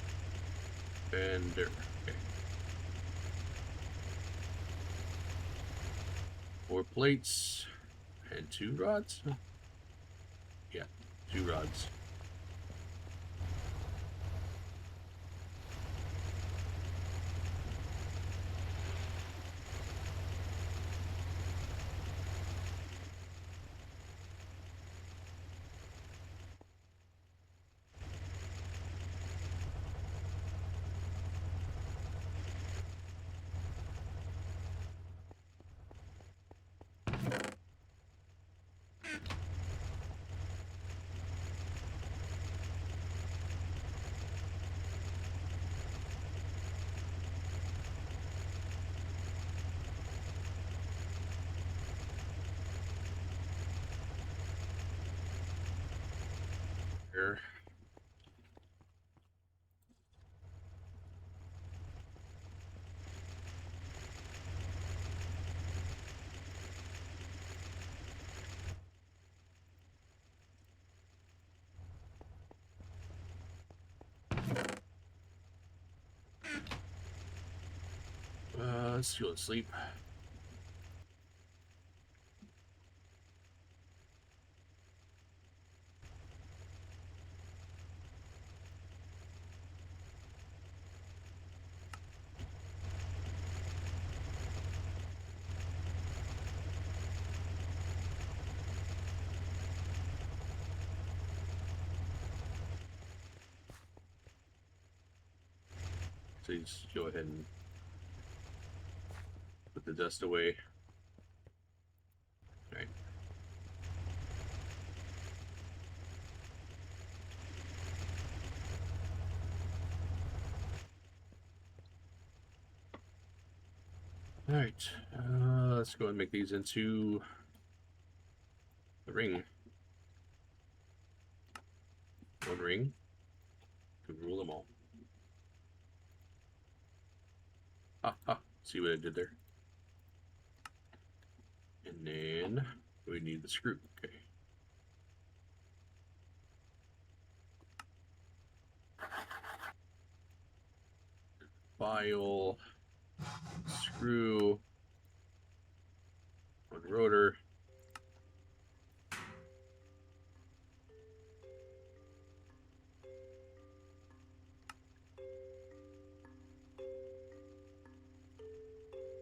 Bender. Okay. 4 plates and 2 rods. Yeah, 2 rods. Here. Let's go to sleep. So you just go ahead and put the dust away. All right. All right. Let's go and make these into the ring. 1 ring to rule them all. Ha ha. See what I did there? And then we need the screw. Okay. File, screw, 1 rotor.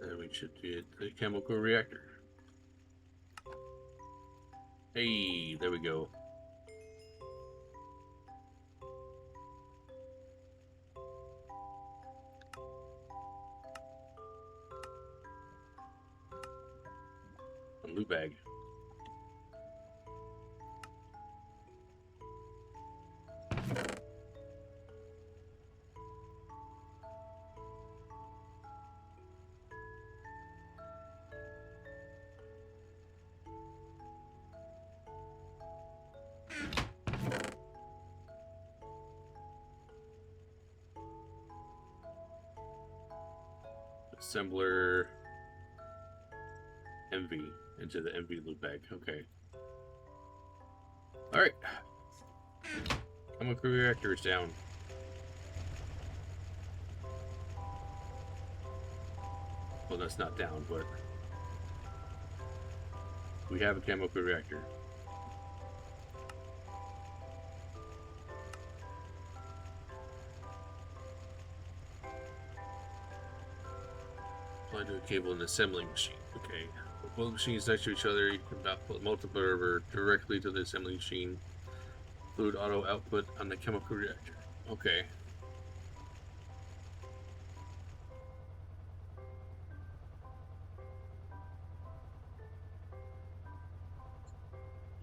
And we should get the chemical reactor. Hey, there we go. A loot bag. Assembler MV into the MV loot bag. Okay. All right. Chemical reactor is down. Well, that's not down, but we have a chemical reactor. Apply to a cable in the assembling machine. Okay. With both machines next to each other, you can output multiple rubber directly to the assembly machine. Fluid auto output on the chemical reactor. Okay.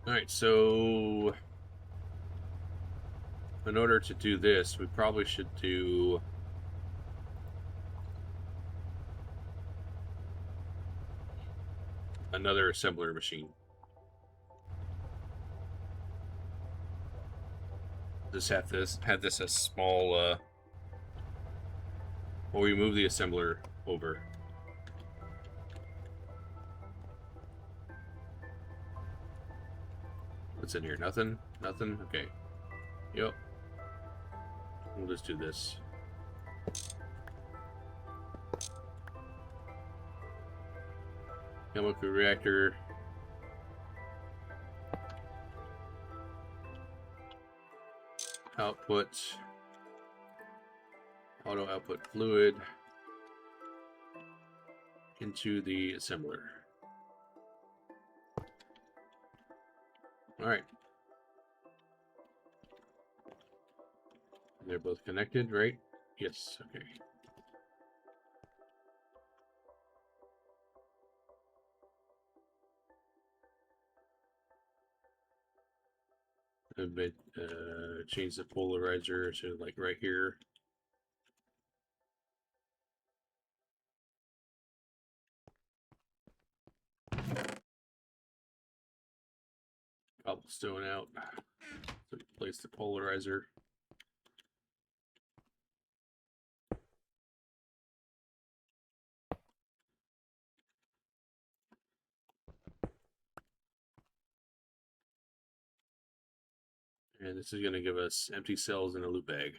Alright, so in order to do this, we probably should do another assembler machine. Just have this as small or we move the assembler over. What's in here? Nothing? Nothing? Okay. Yep. We'll just do this. Chemical reactor. Output. Auto output fluid into the assembler. Alright. They're both connected, right? Yes, okay. I've been, change the polarizer to like right here. Cobblestone out. So we place the polarizer. And this is going to give us empty cells in a loop bag.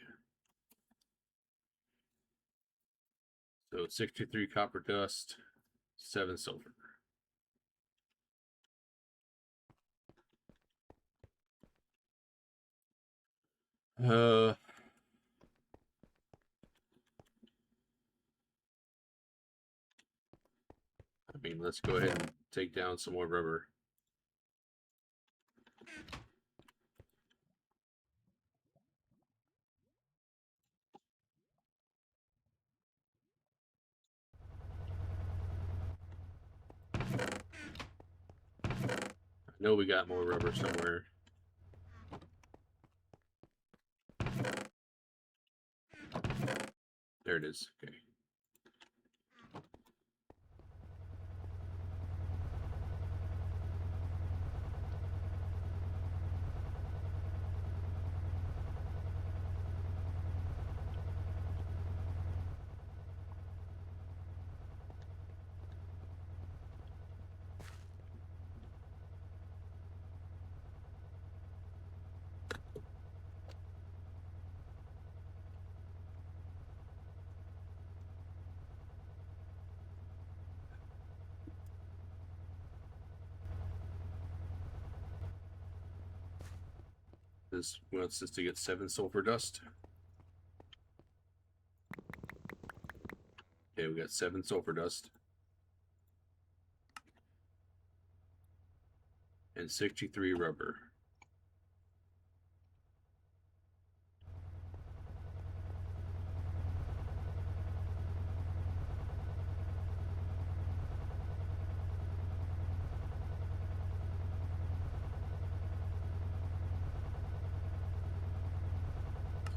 So 63 copper dust, 7 sulfur. I mean, let's go ahead and take down some more rubber. I know we got more rubber somewhere. There it is. Okay. This wants us to get 7 sulfur dust. Okay, we got 7 sulfur dust. And 63 rubber.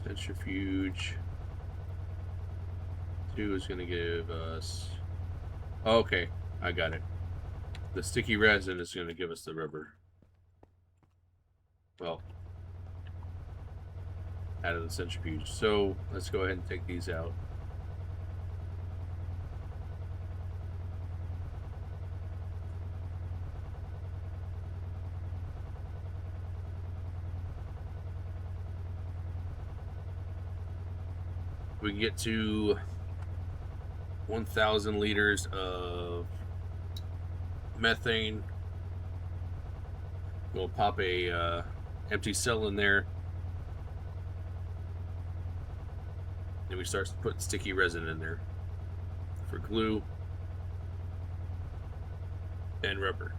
Centrifuge. 2 is going to give us... Oh, okay, I got it. The sticky resin is going to give us the rubber. Well, out of the centrifuge. So let's go ahead and take these out. We can get to 1,000 liters of methane. We'll pop a empty cell in there. And we start putting sticky resin in there for glue. and rubber.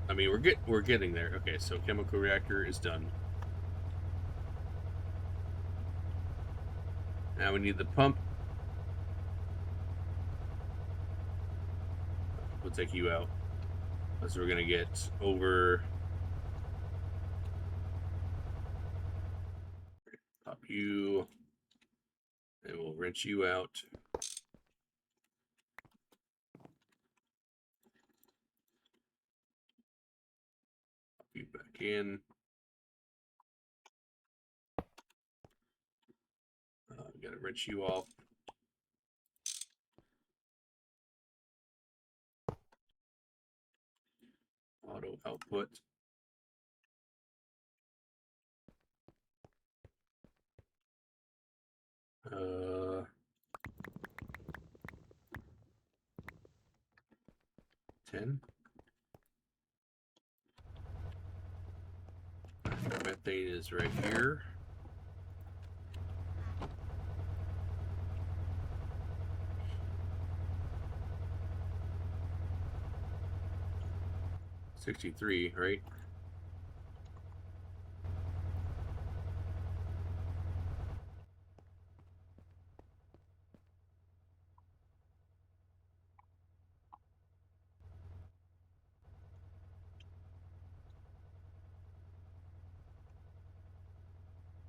I mean, we're getting there. Okay, so chemical reactor is done. Now we need the pump. We'll take you out. So we're gonna get over. Pop you, and we'll wrench you out. Pop you back in. Gotta wrench you off. Auto output. 10. Methane is right here. $63, right?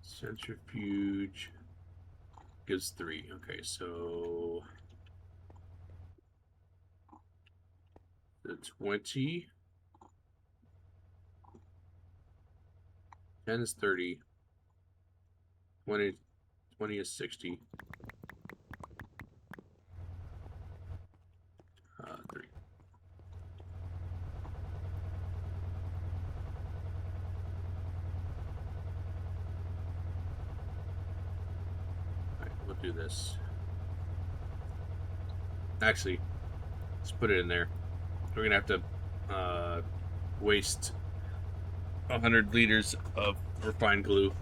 Centrifuge gives 3. Okay, so the 20. 10 is 30. 20 is 60. 3. All right, we'll do this. Actually, let's put it in there. We're gonna have to waste 100 liters of refined glue.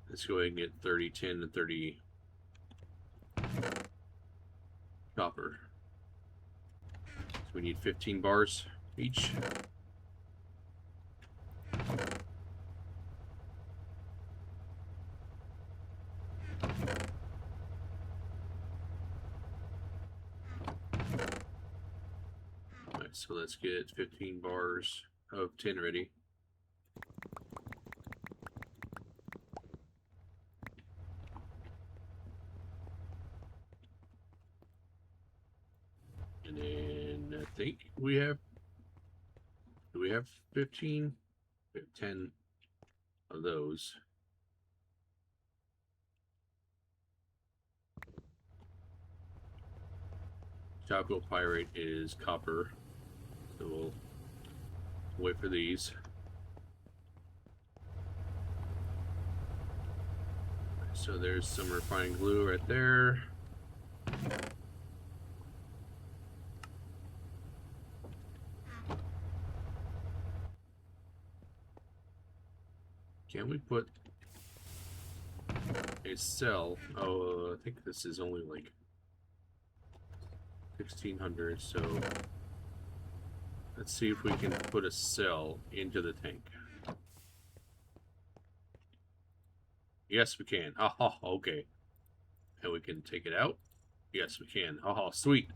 Let's go ahead and get 30 tin and 30 copper. So we need 15 bars each. All right, so let's get 15 bars of tin ready. And then I think we have, do we have 15? We have 10 of those. Chalco pyrite is copper. So we'll wait for these. So there's some refined glue right there. Can we put a cell? Oh, I think this is only like 1600. So let's see if we can put a cell into the tank. Yes, we can. Oh, okay. And we can take it out. Yes, we can. Oh, sweet.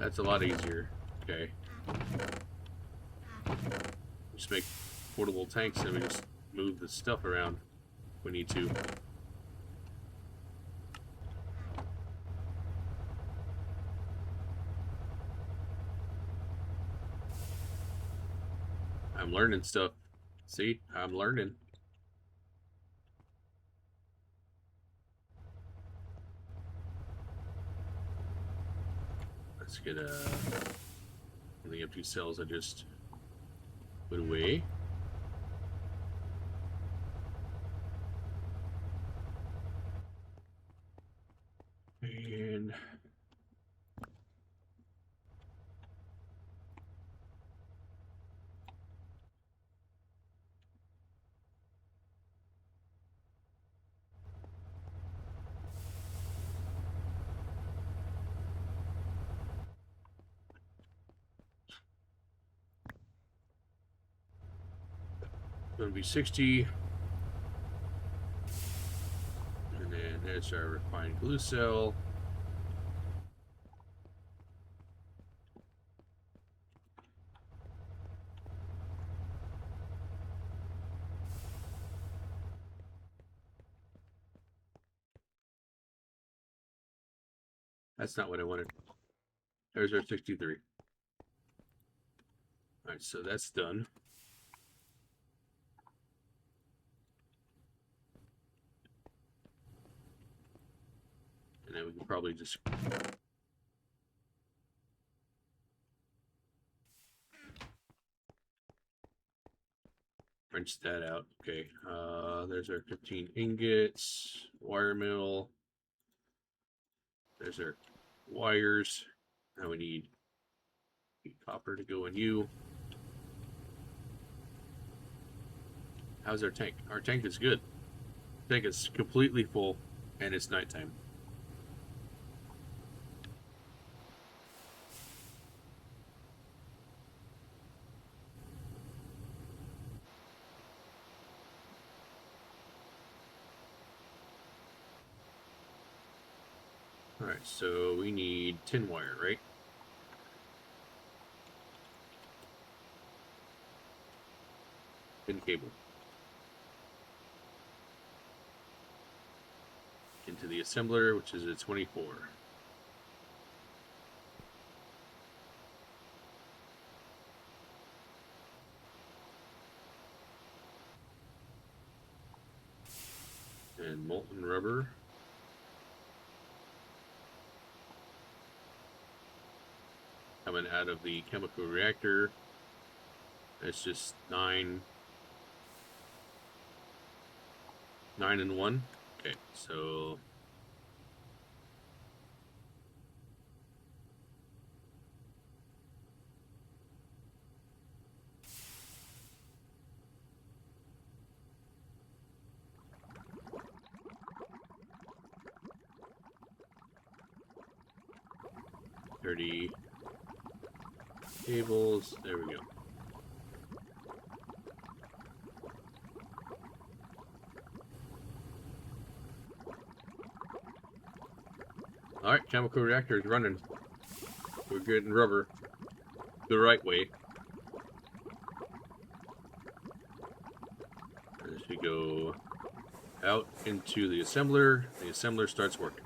That's a lot easier. Okay. Just make portable tanks and we just move the stuff around if we need to. I'm learning stuff. See? I'm learning. Let's get the empty cells I just put away. And going to be 60. And then there's our refined glue cell. That's not what I wanted. There's our 63. Alright, so that's done. And then we can probably just wrench that out. Okay, there's our 15 ingots, wire mill. There's our wires. Now we need copper to go in you. How's our tank? Our tank is good. Tank is completely full, and it's nighttime. Alright, so we need tin wire, right? Tin cable. Into the assembler, which is a 24. And molten rubber. Coming out of the chemical reactor. It's just 9 and 1. Okay, so $30 cables. There we go. Alright, chemical reactor is running. We're getting rubber the right way. As we go out into the assembler starts working.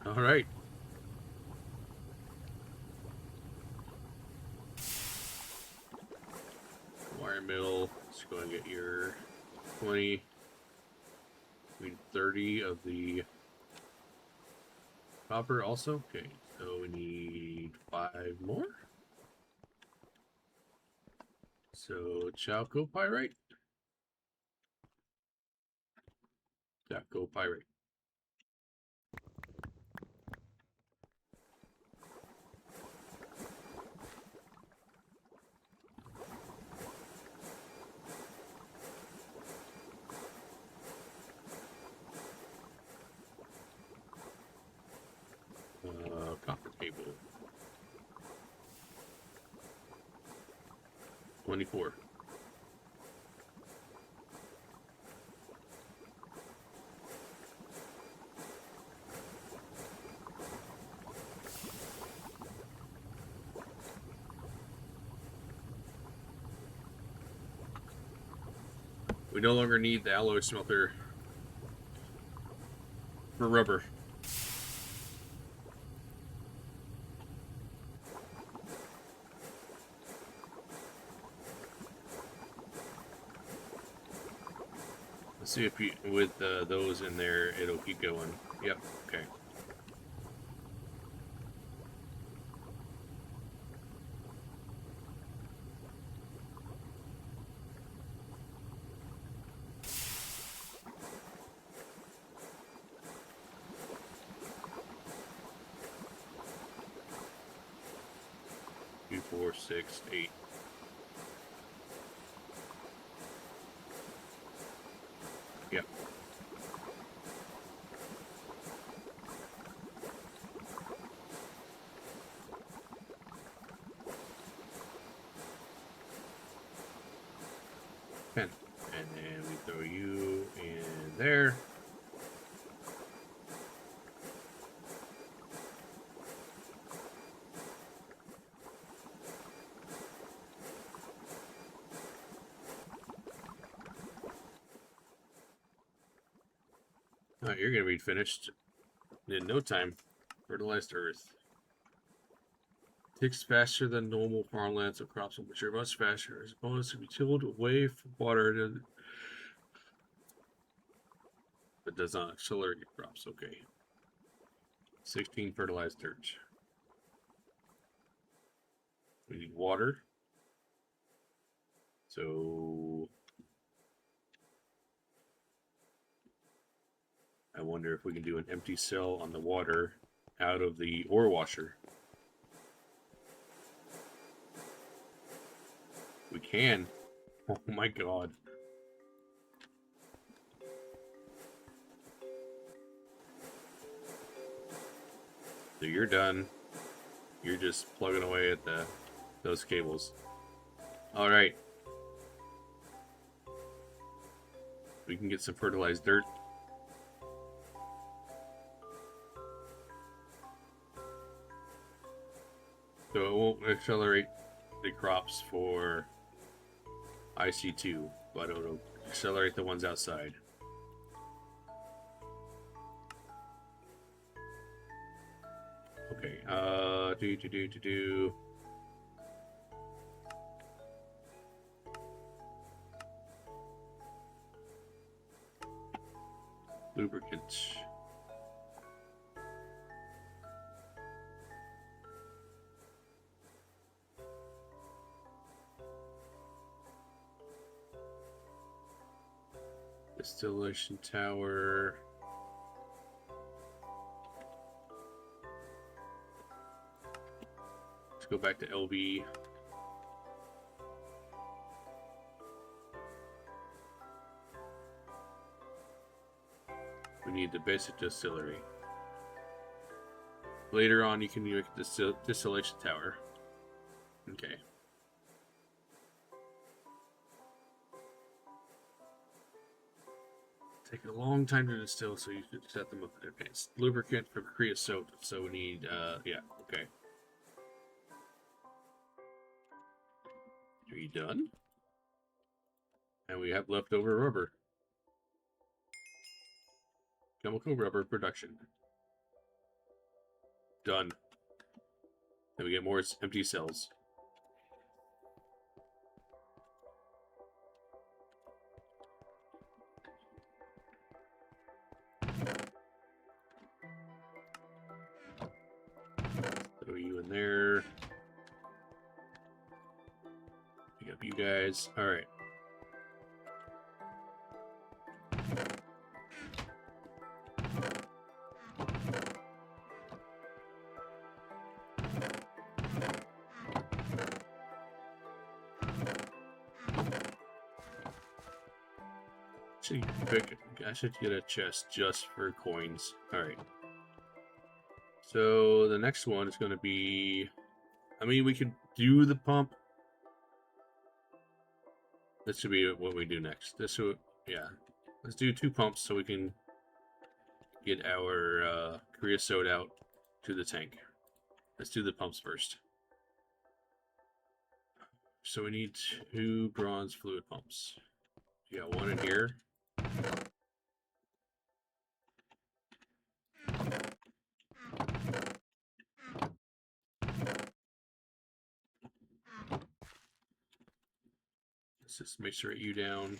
Alright. Wire mill. Let's go and get your 20. We need 30 of the copper also. Okay, so we need 5 more. So chalcopyrite. Chalcopyrite. Copper cable. 24. We no longer need the alloy smelter for rubber. Let's see if you, with those in there, it'll keep going. Yep, okay. Two, 4, 6, 8. Yep. And then we throw you in there. Oh, you're going to be finished in no time. Fertilized earth. Takes faster than normal farmland, so crops will mature much faster. As opposed to be tilled away from water, but does not accelerate crops. Okay. 16 fertilized dirt. We need water. So I wonder if we can do an empty cell on the water out of the ore washer. We can. Oh my god. So you're done. You're just plugging away at those cables. All right. We can get some fertilized dirt. So it won't accelerate the crops for IC2, but it'll accelerate the ones outside. Okay, lubricant. Distillation tower. Let's go back to LB. We need the basic distillery. Later on, you can make a distillation tower. Okay. Take a long time to distill, so you should set them up in advance. Lubricant for creosote, so we need, yeah, okay. Are you done? And we have leftover rubber. Chemical rubber production. Done. And we get more empty cells. Throw you in there. Pick up you guys. Alright. I should get a chest just for coins. Alright. So the next one is going to be... I mean, we could do the pump. This should be what we do next. This would, yeah. Let's do 2 pumps so we can get our creosote out to the tank. Let's do the pumps first. So we need 2 bronze fluid pumps. You got one in here. Let's just make sure you down.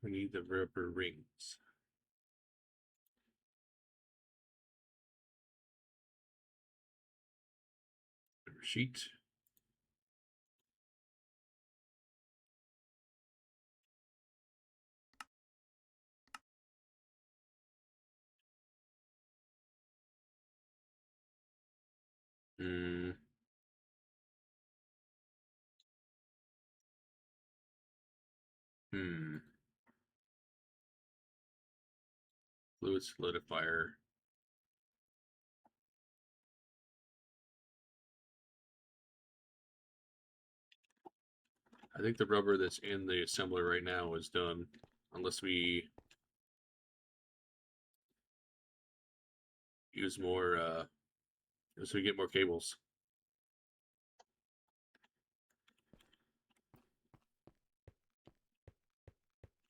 We need the rubber rings. Rubber sheet. Hmm. Hmm. Fluid solidifier. I think the rubber that's in the assembler right now is done, unless we use more, unless we get more cables.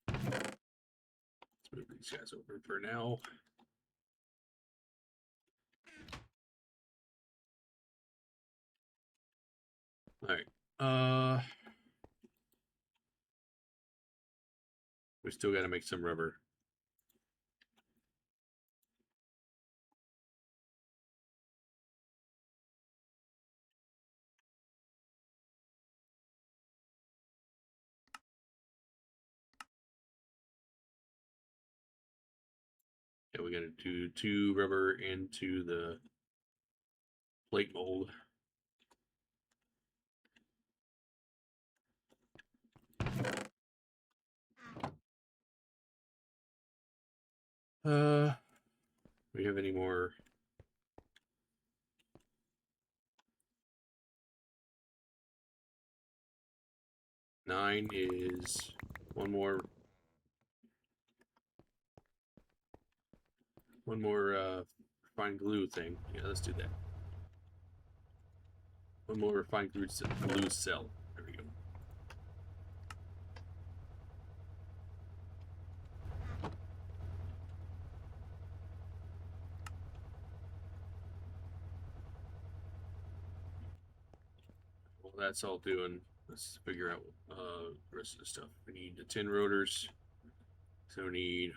Let's move these guys over for now. All right. We still got to make some rubber. Yeah, we got to do 2 rubber into the plate mold. We have any more? Nine is one more refined glue thing. Yeah, let's do that. One more refined glue cell. There we go. Well, that's all doing. Let's figure out the rest of the stuff. We need the 10 rotors. So we need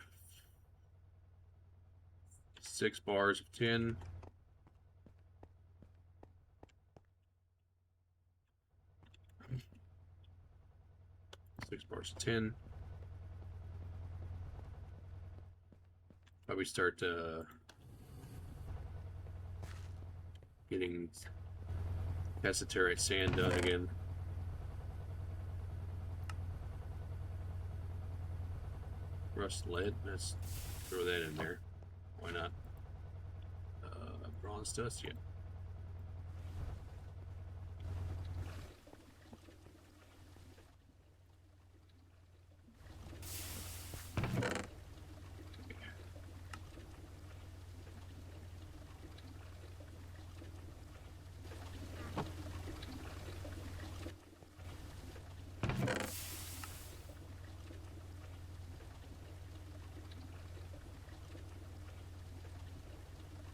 6 bars of tin. 6 bars of tin. Probably start getting cassiterite sand done again. Rust lead. Let's throw that in there. Why not? Bronze dust. Yeah.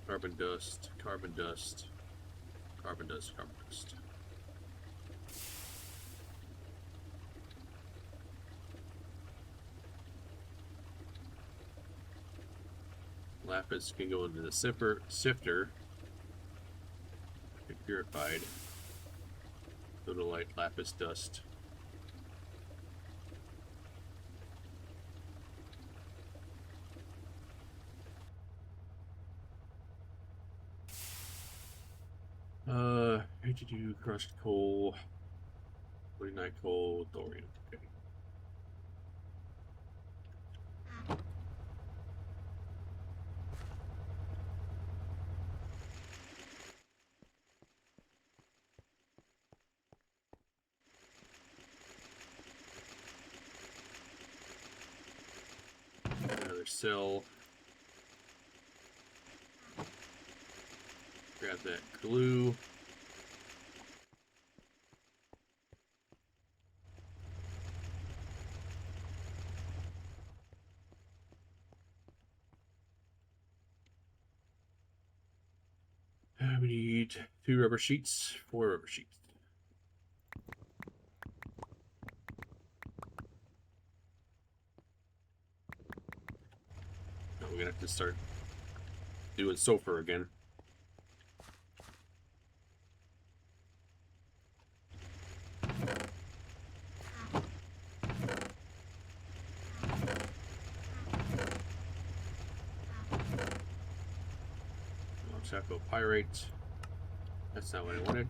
Carbon dust, carbon dust, carbon dust, carbon dust. Lapis can go into the sifter. Purified. Sodalite lapis dust. How'd you do crushed coal? Lignite coal, thorium. Okay. Another cell. Grab that glue. We need 2 rubber sheets, 4 rubber sheets. Now we're gonna have to start doing sulfur again. Pyrite. That's not what I wanted.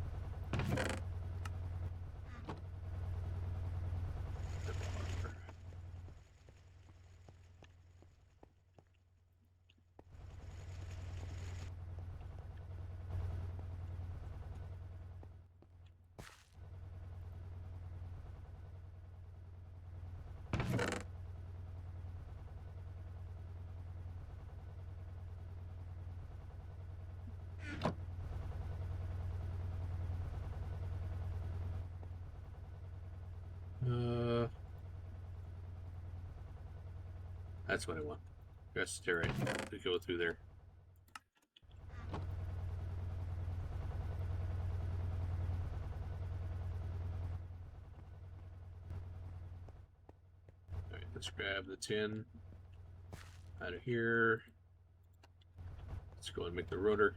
That's what I want. Just right to go through there. All right, let's grab the tin out of here. Let's go and make the rotor.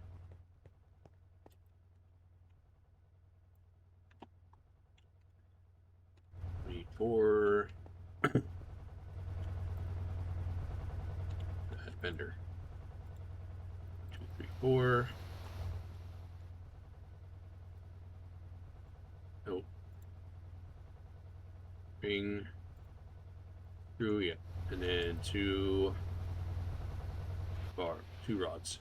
We need 4. Bender. 1, 2, 3, 4. Nope. Ring. Screw, yeah. And then 2 rods.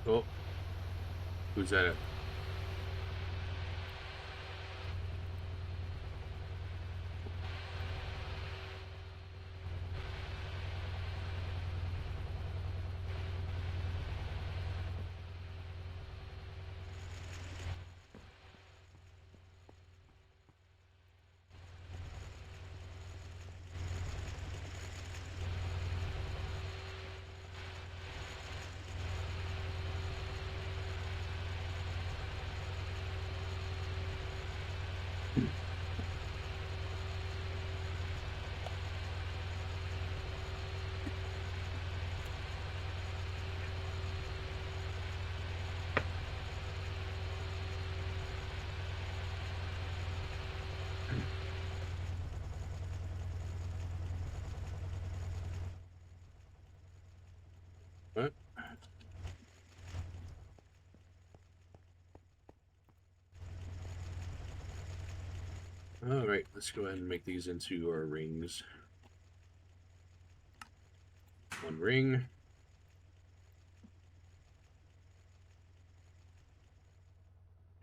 Oh. Who's that? What? All right, let's go ahead and make these into our rings. 1 ring.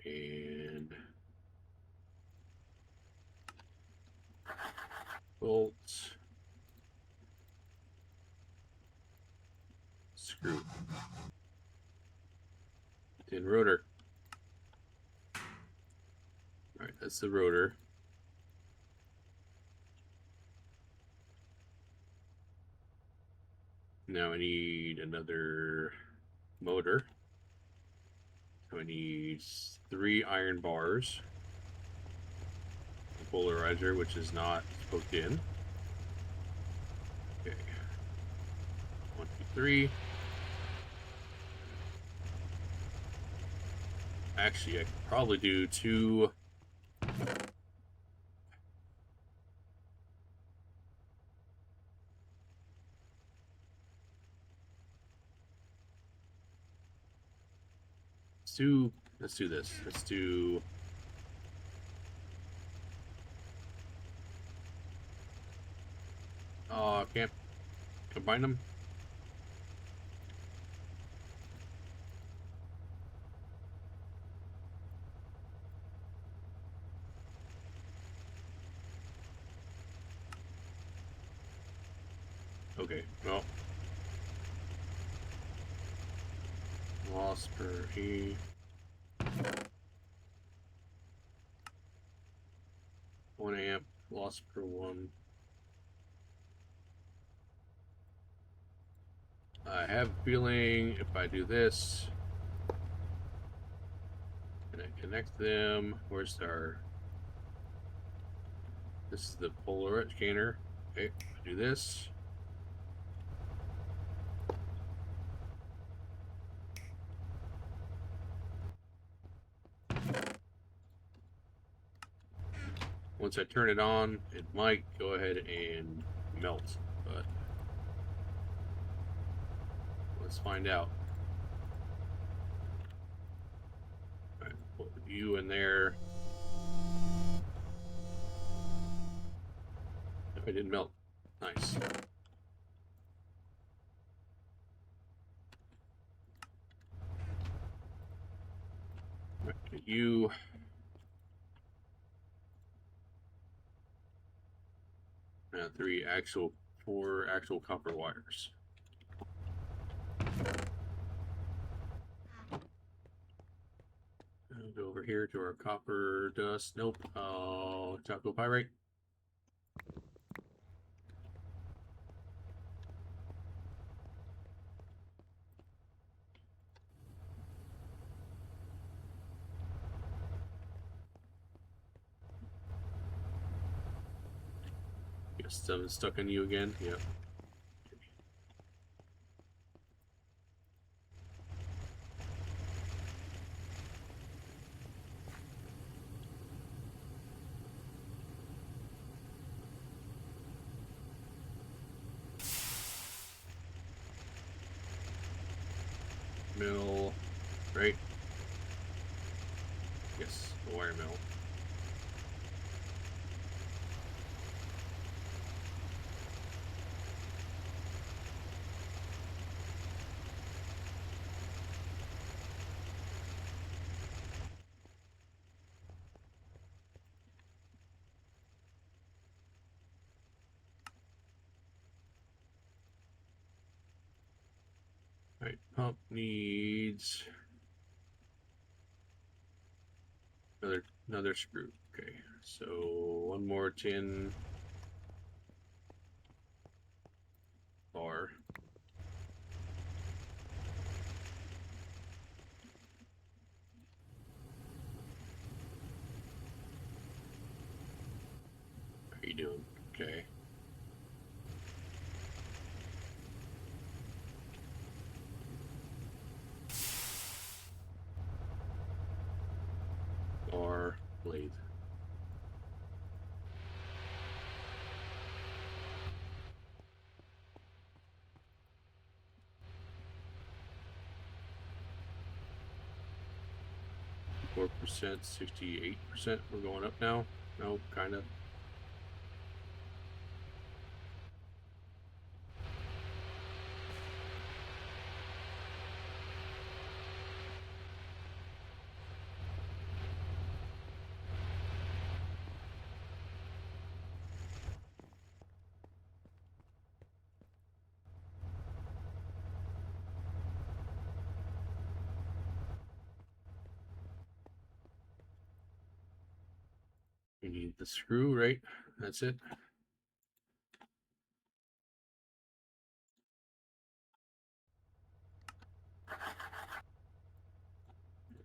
And bolts. Screw. Tin rotor. All right, that's the rotor. Now I need another motor. So I need 3 iron bars. The polarizer, which is not hooked in. Okay. 1, 2, 3. Actually, I could probably do 2. Let's do this. Let's do. Oh, I can't combine them. Okay, well. Loss per E. 1 amp, loss per 1. I have a feeling if I do this, and I connect them, where's our... This is the polar indicator. Okay, I do this. Once I turn it on, it might go ahead and melt, but let's find out. All right, put you in there. No, it didn't melt. Nice. All right, you. Now four actual copper wires. I'll go over here to our copper dust. Nope. Chalcopyrite. Guess something's stuck on you again. Yep. Mill, right? Yes, the wire mill. Right, pump needs another screw. Okay, so one more tin bar. How are you doing? Okay. Bar lathe. %, 68%. We're going up now. No, kind of. We need the screw, right? That's it.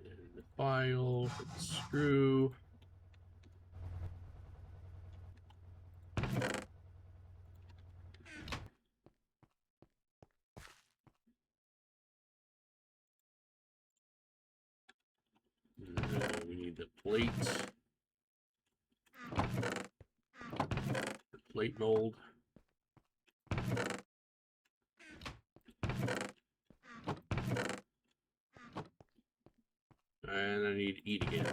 And the file for the screw. We need the plate. The plate mold. And I need eat again.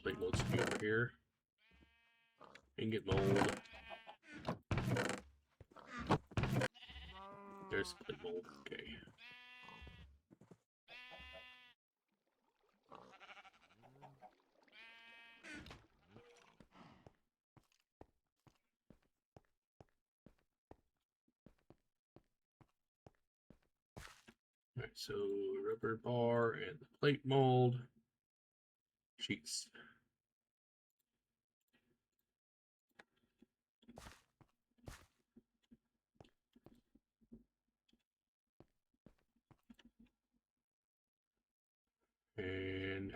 Plate mold should be over here. Ingot mold. There's plate mold. Okay. Alright, so rubber bar and the plate mold sheets. And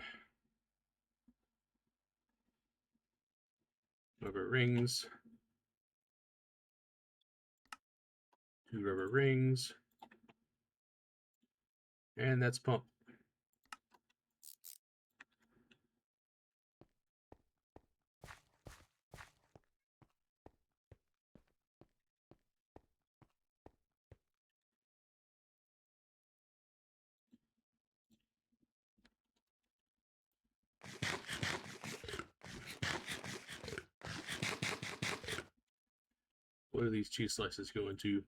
rubber rings. 2 rubber rings. And that's pump. What do these cheese slices go into?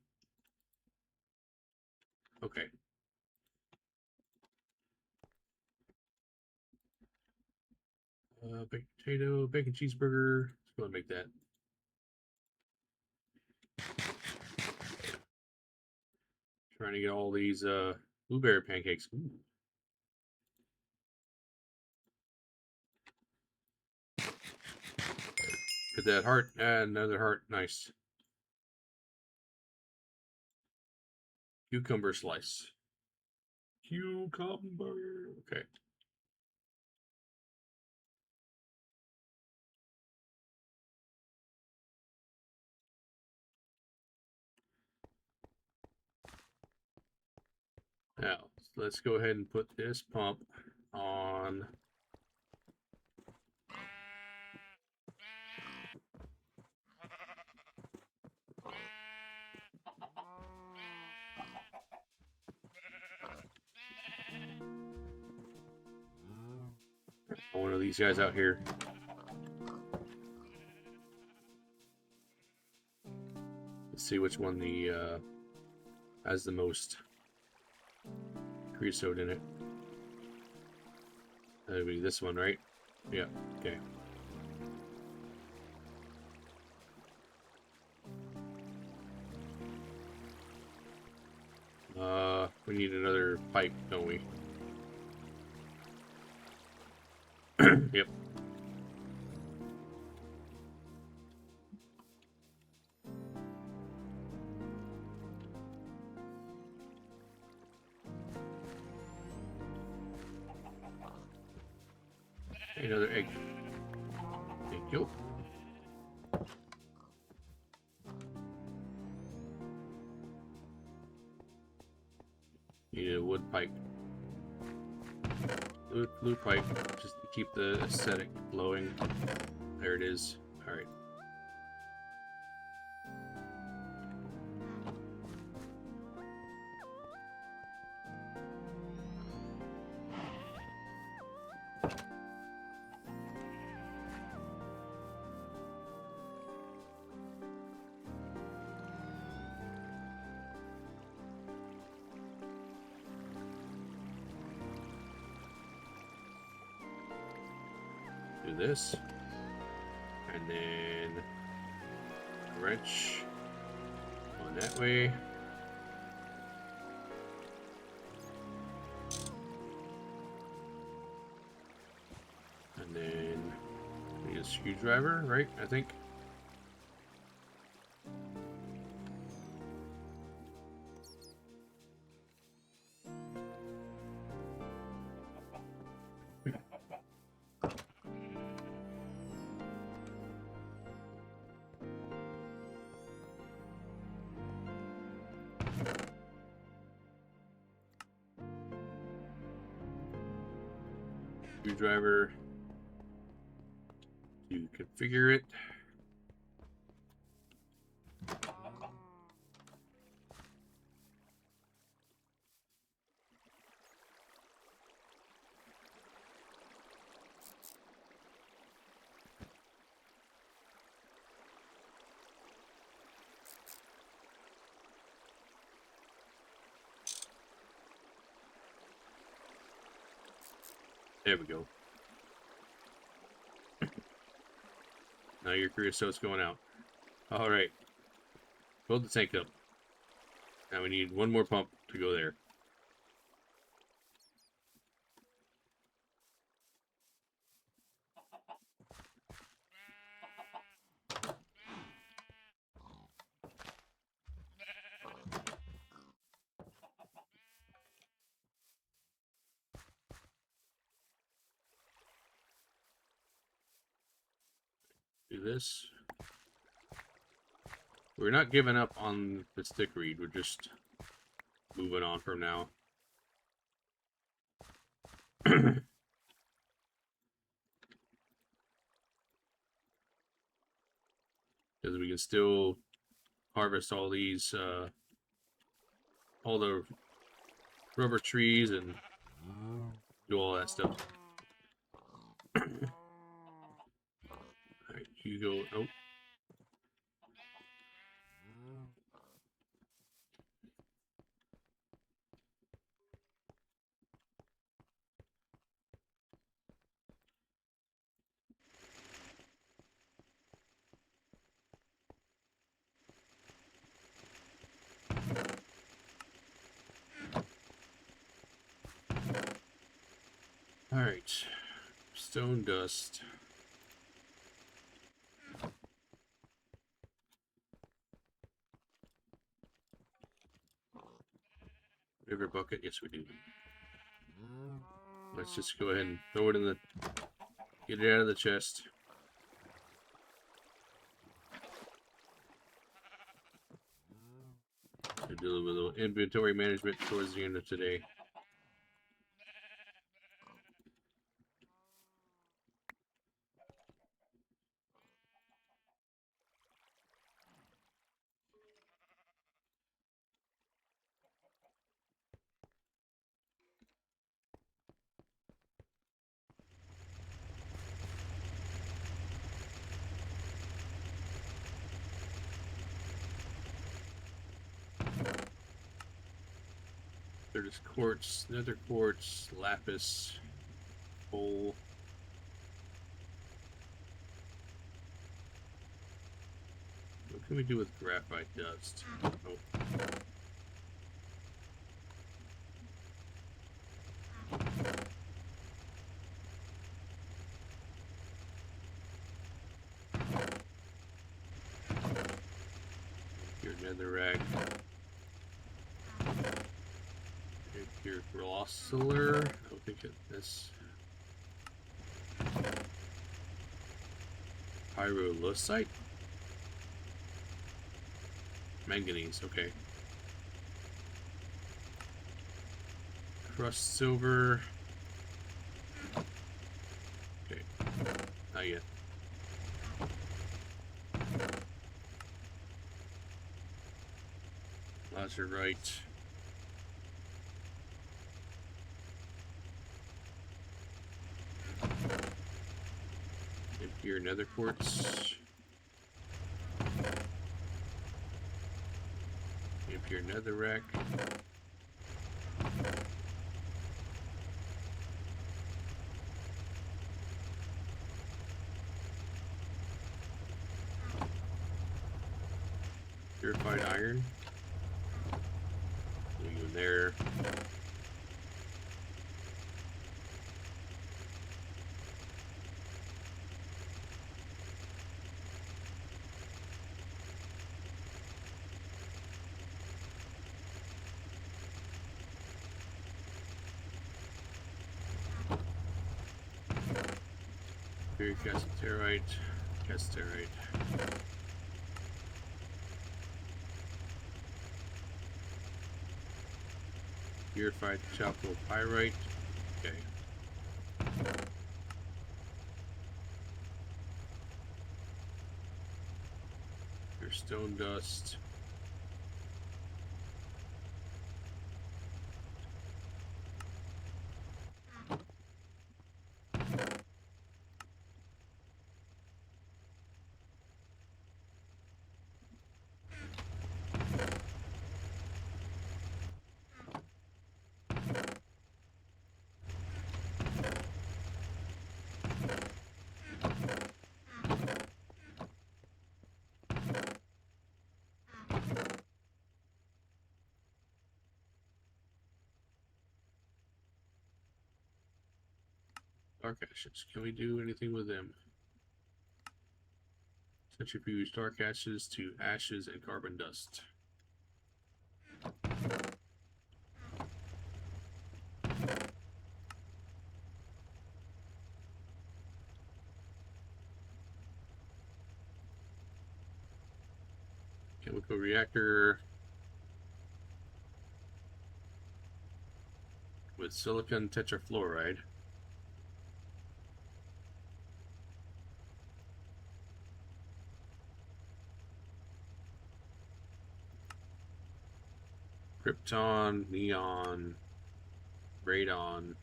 Okay. Baked potato, bacon cheeseburger. Let's go and make that. Trying to get all these blueberry pancakes. Ooh. Get that heart. And another heart. Nice. Cucumber slice. Cucumber. Okay. Now, let's go ahead and put this pump on. One of these guys out here. Let's see which one has the most creosote in it. That'll be this one, right? Yeah. Okay. We need another pipe, don't we? Yep. Another egg. Thank you. Need a wood pipe. Blue pipe, just to keep the aesthetic glowing. There it is. All right. Do this, and then wrench on that way. And then we need a screwdriver, right? I think. Screwdriver to configure it. There we go. Now your creosote's going out. All right. Fill the tank up. Now we need one more pump to go there. do this. We're not giving up on the stick reed. We're just moving on from now. Because we can still harvest all these, all the rubber trees and do all that stuff. Alright, you go. Nope. Alright. Stone dust. River bucket. Yes, we do. Let's just go ahead and throw it in the... Get it out of the chest. So do a little inventory management towards the end of today. There's quartz, nether quartz, lapis, coal. What can we do with graphite dust? Oh. Your netherrack. Your glossalar. I don't think that's pyrolusite. Manganese. Okay. Crushed silver. Okay. Not yet. Lazurite. Your nether quartz. Your netherrack. Purified iron. Leave you in there. Cassiterite. Purified chalcopyrite. Okay. Your stone dust. Dark ashes. Can we do anything with them? Centrifuge dark ashes to ashes and carbon dust. chemical reactor with silicon tetrafluoride. Krypton, neon, radon,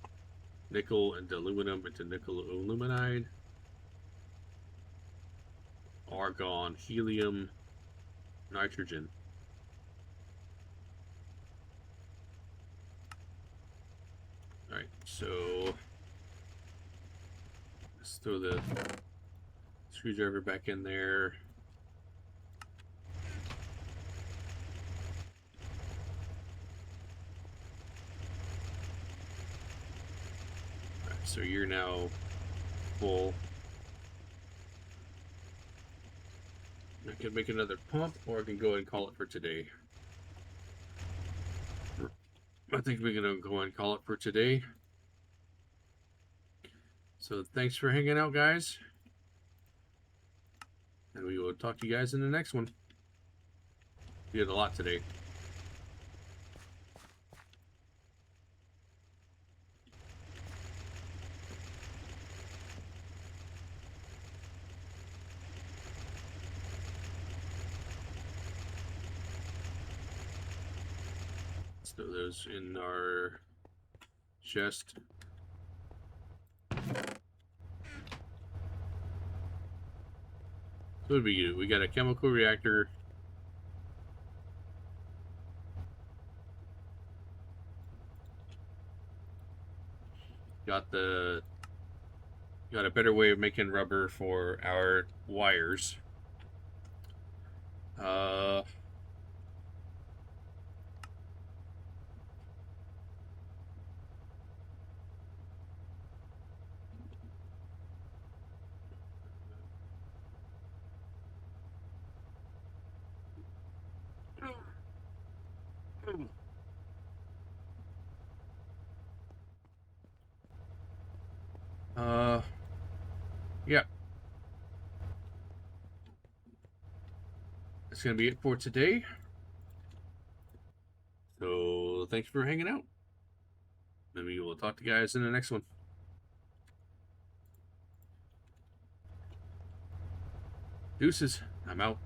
nickel and aluminum into nickel aluminide, argon, helium, nitrogen. Alright, so let's throw the screwdriver back in there. Alright, so you're now full. I can make another pump, or I can go ahead and call it for today. I think we're gonna go ahead and call it for today. So thanks for hanging out, guys. And we will talk to you guys in the next one. We did a lot today. Let's throw those in our chest. So what do we do? We got a chemical reactor. Got a better way of making rubber for our wires. Yeah. That's gonna be it for today. So thanks for hanging out. Maybe we'll talk to you guys in the next one. Deuces. I'm out.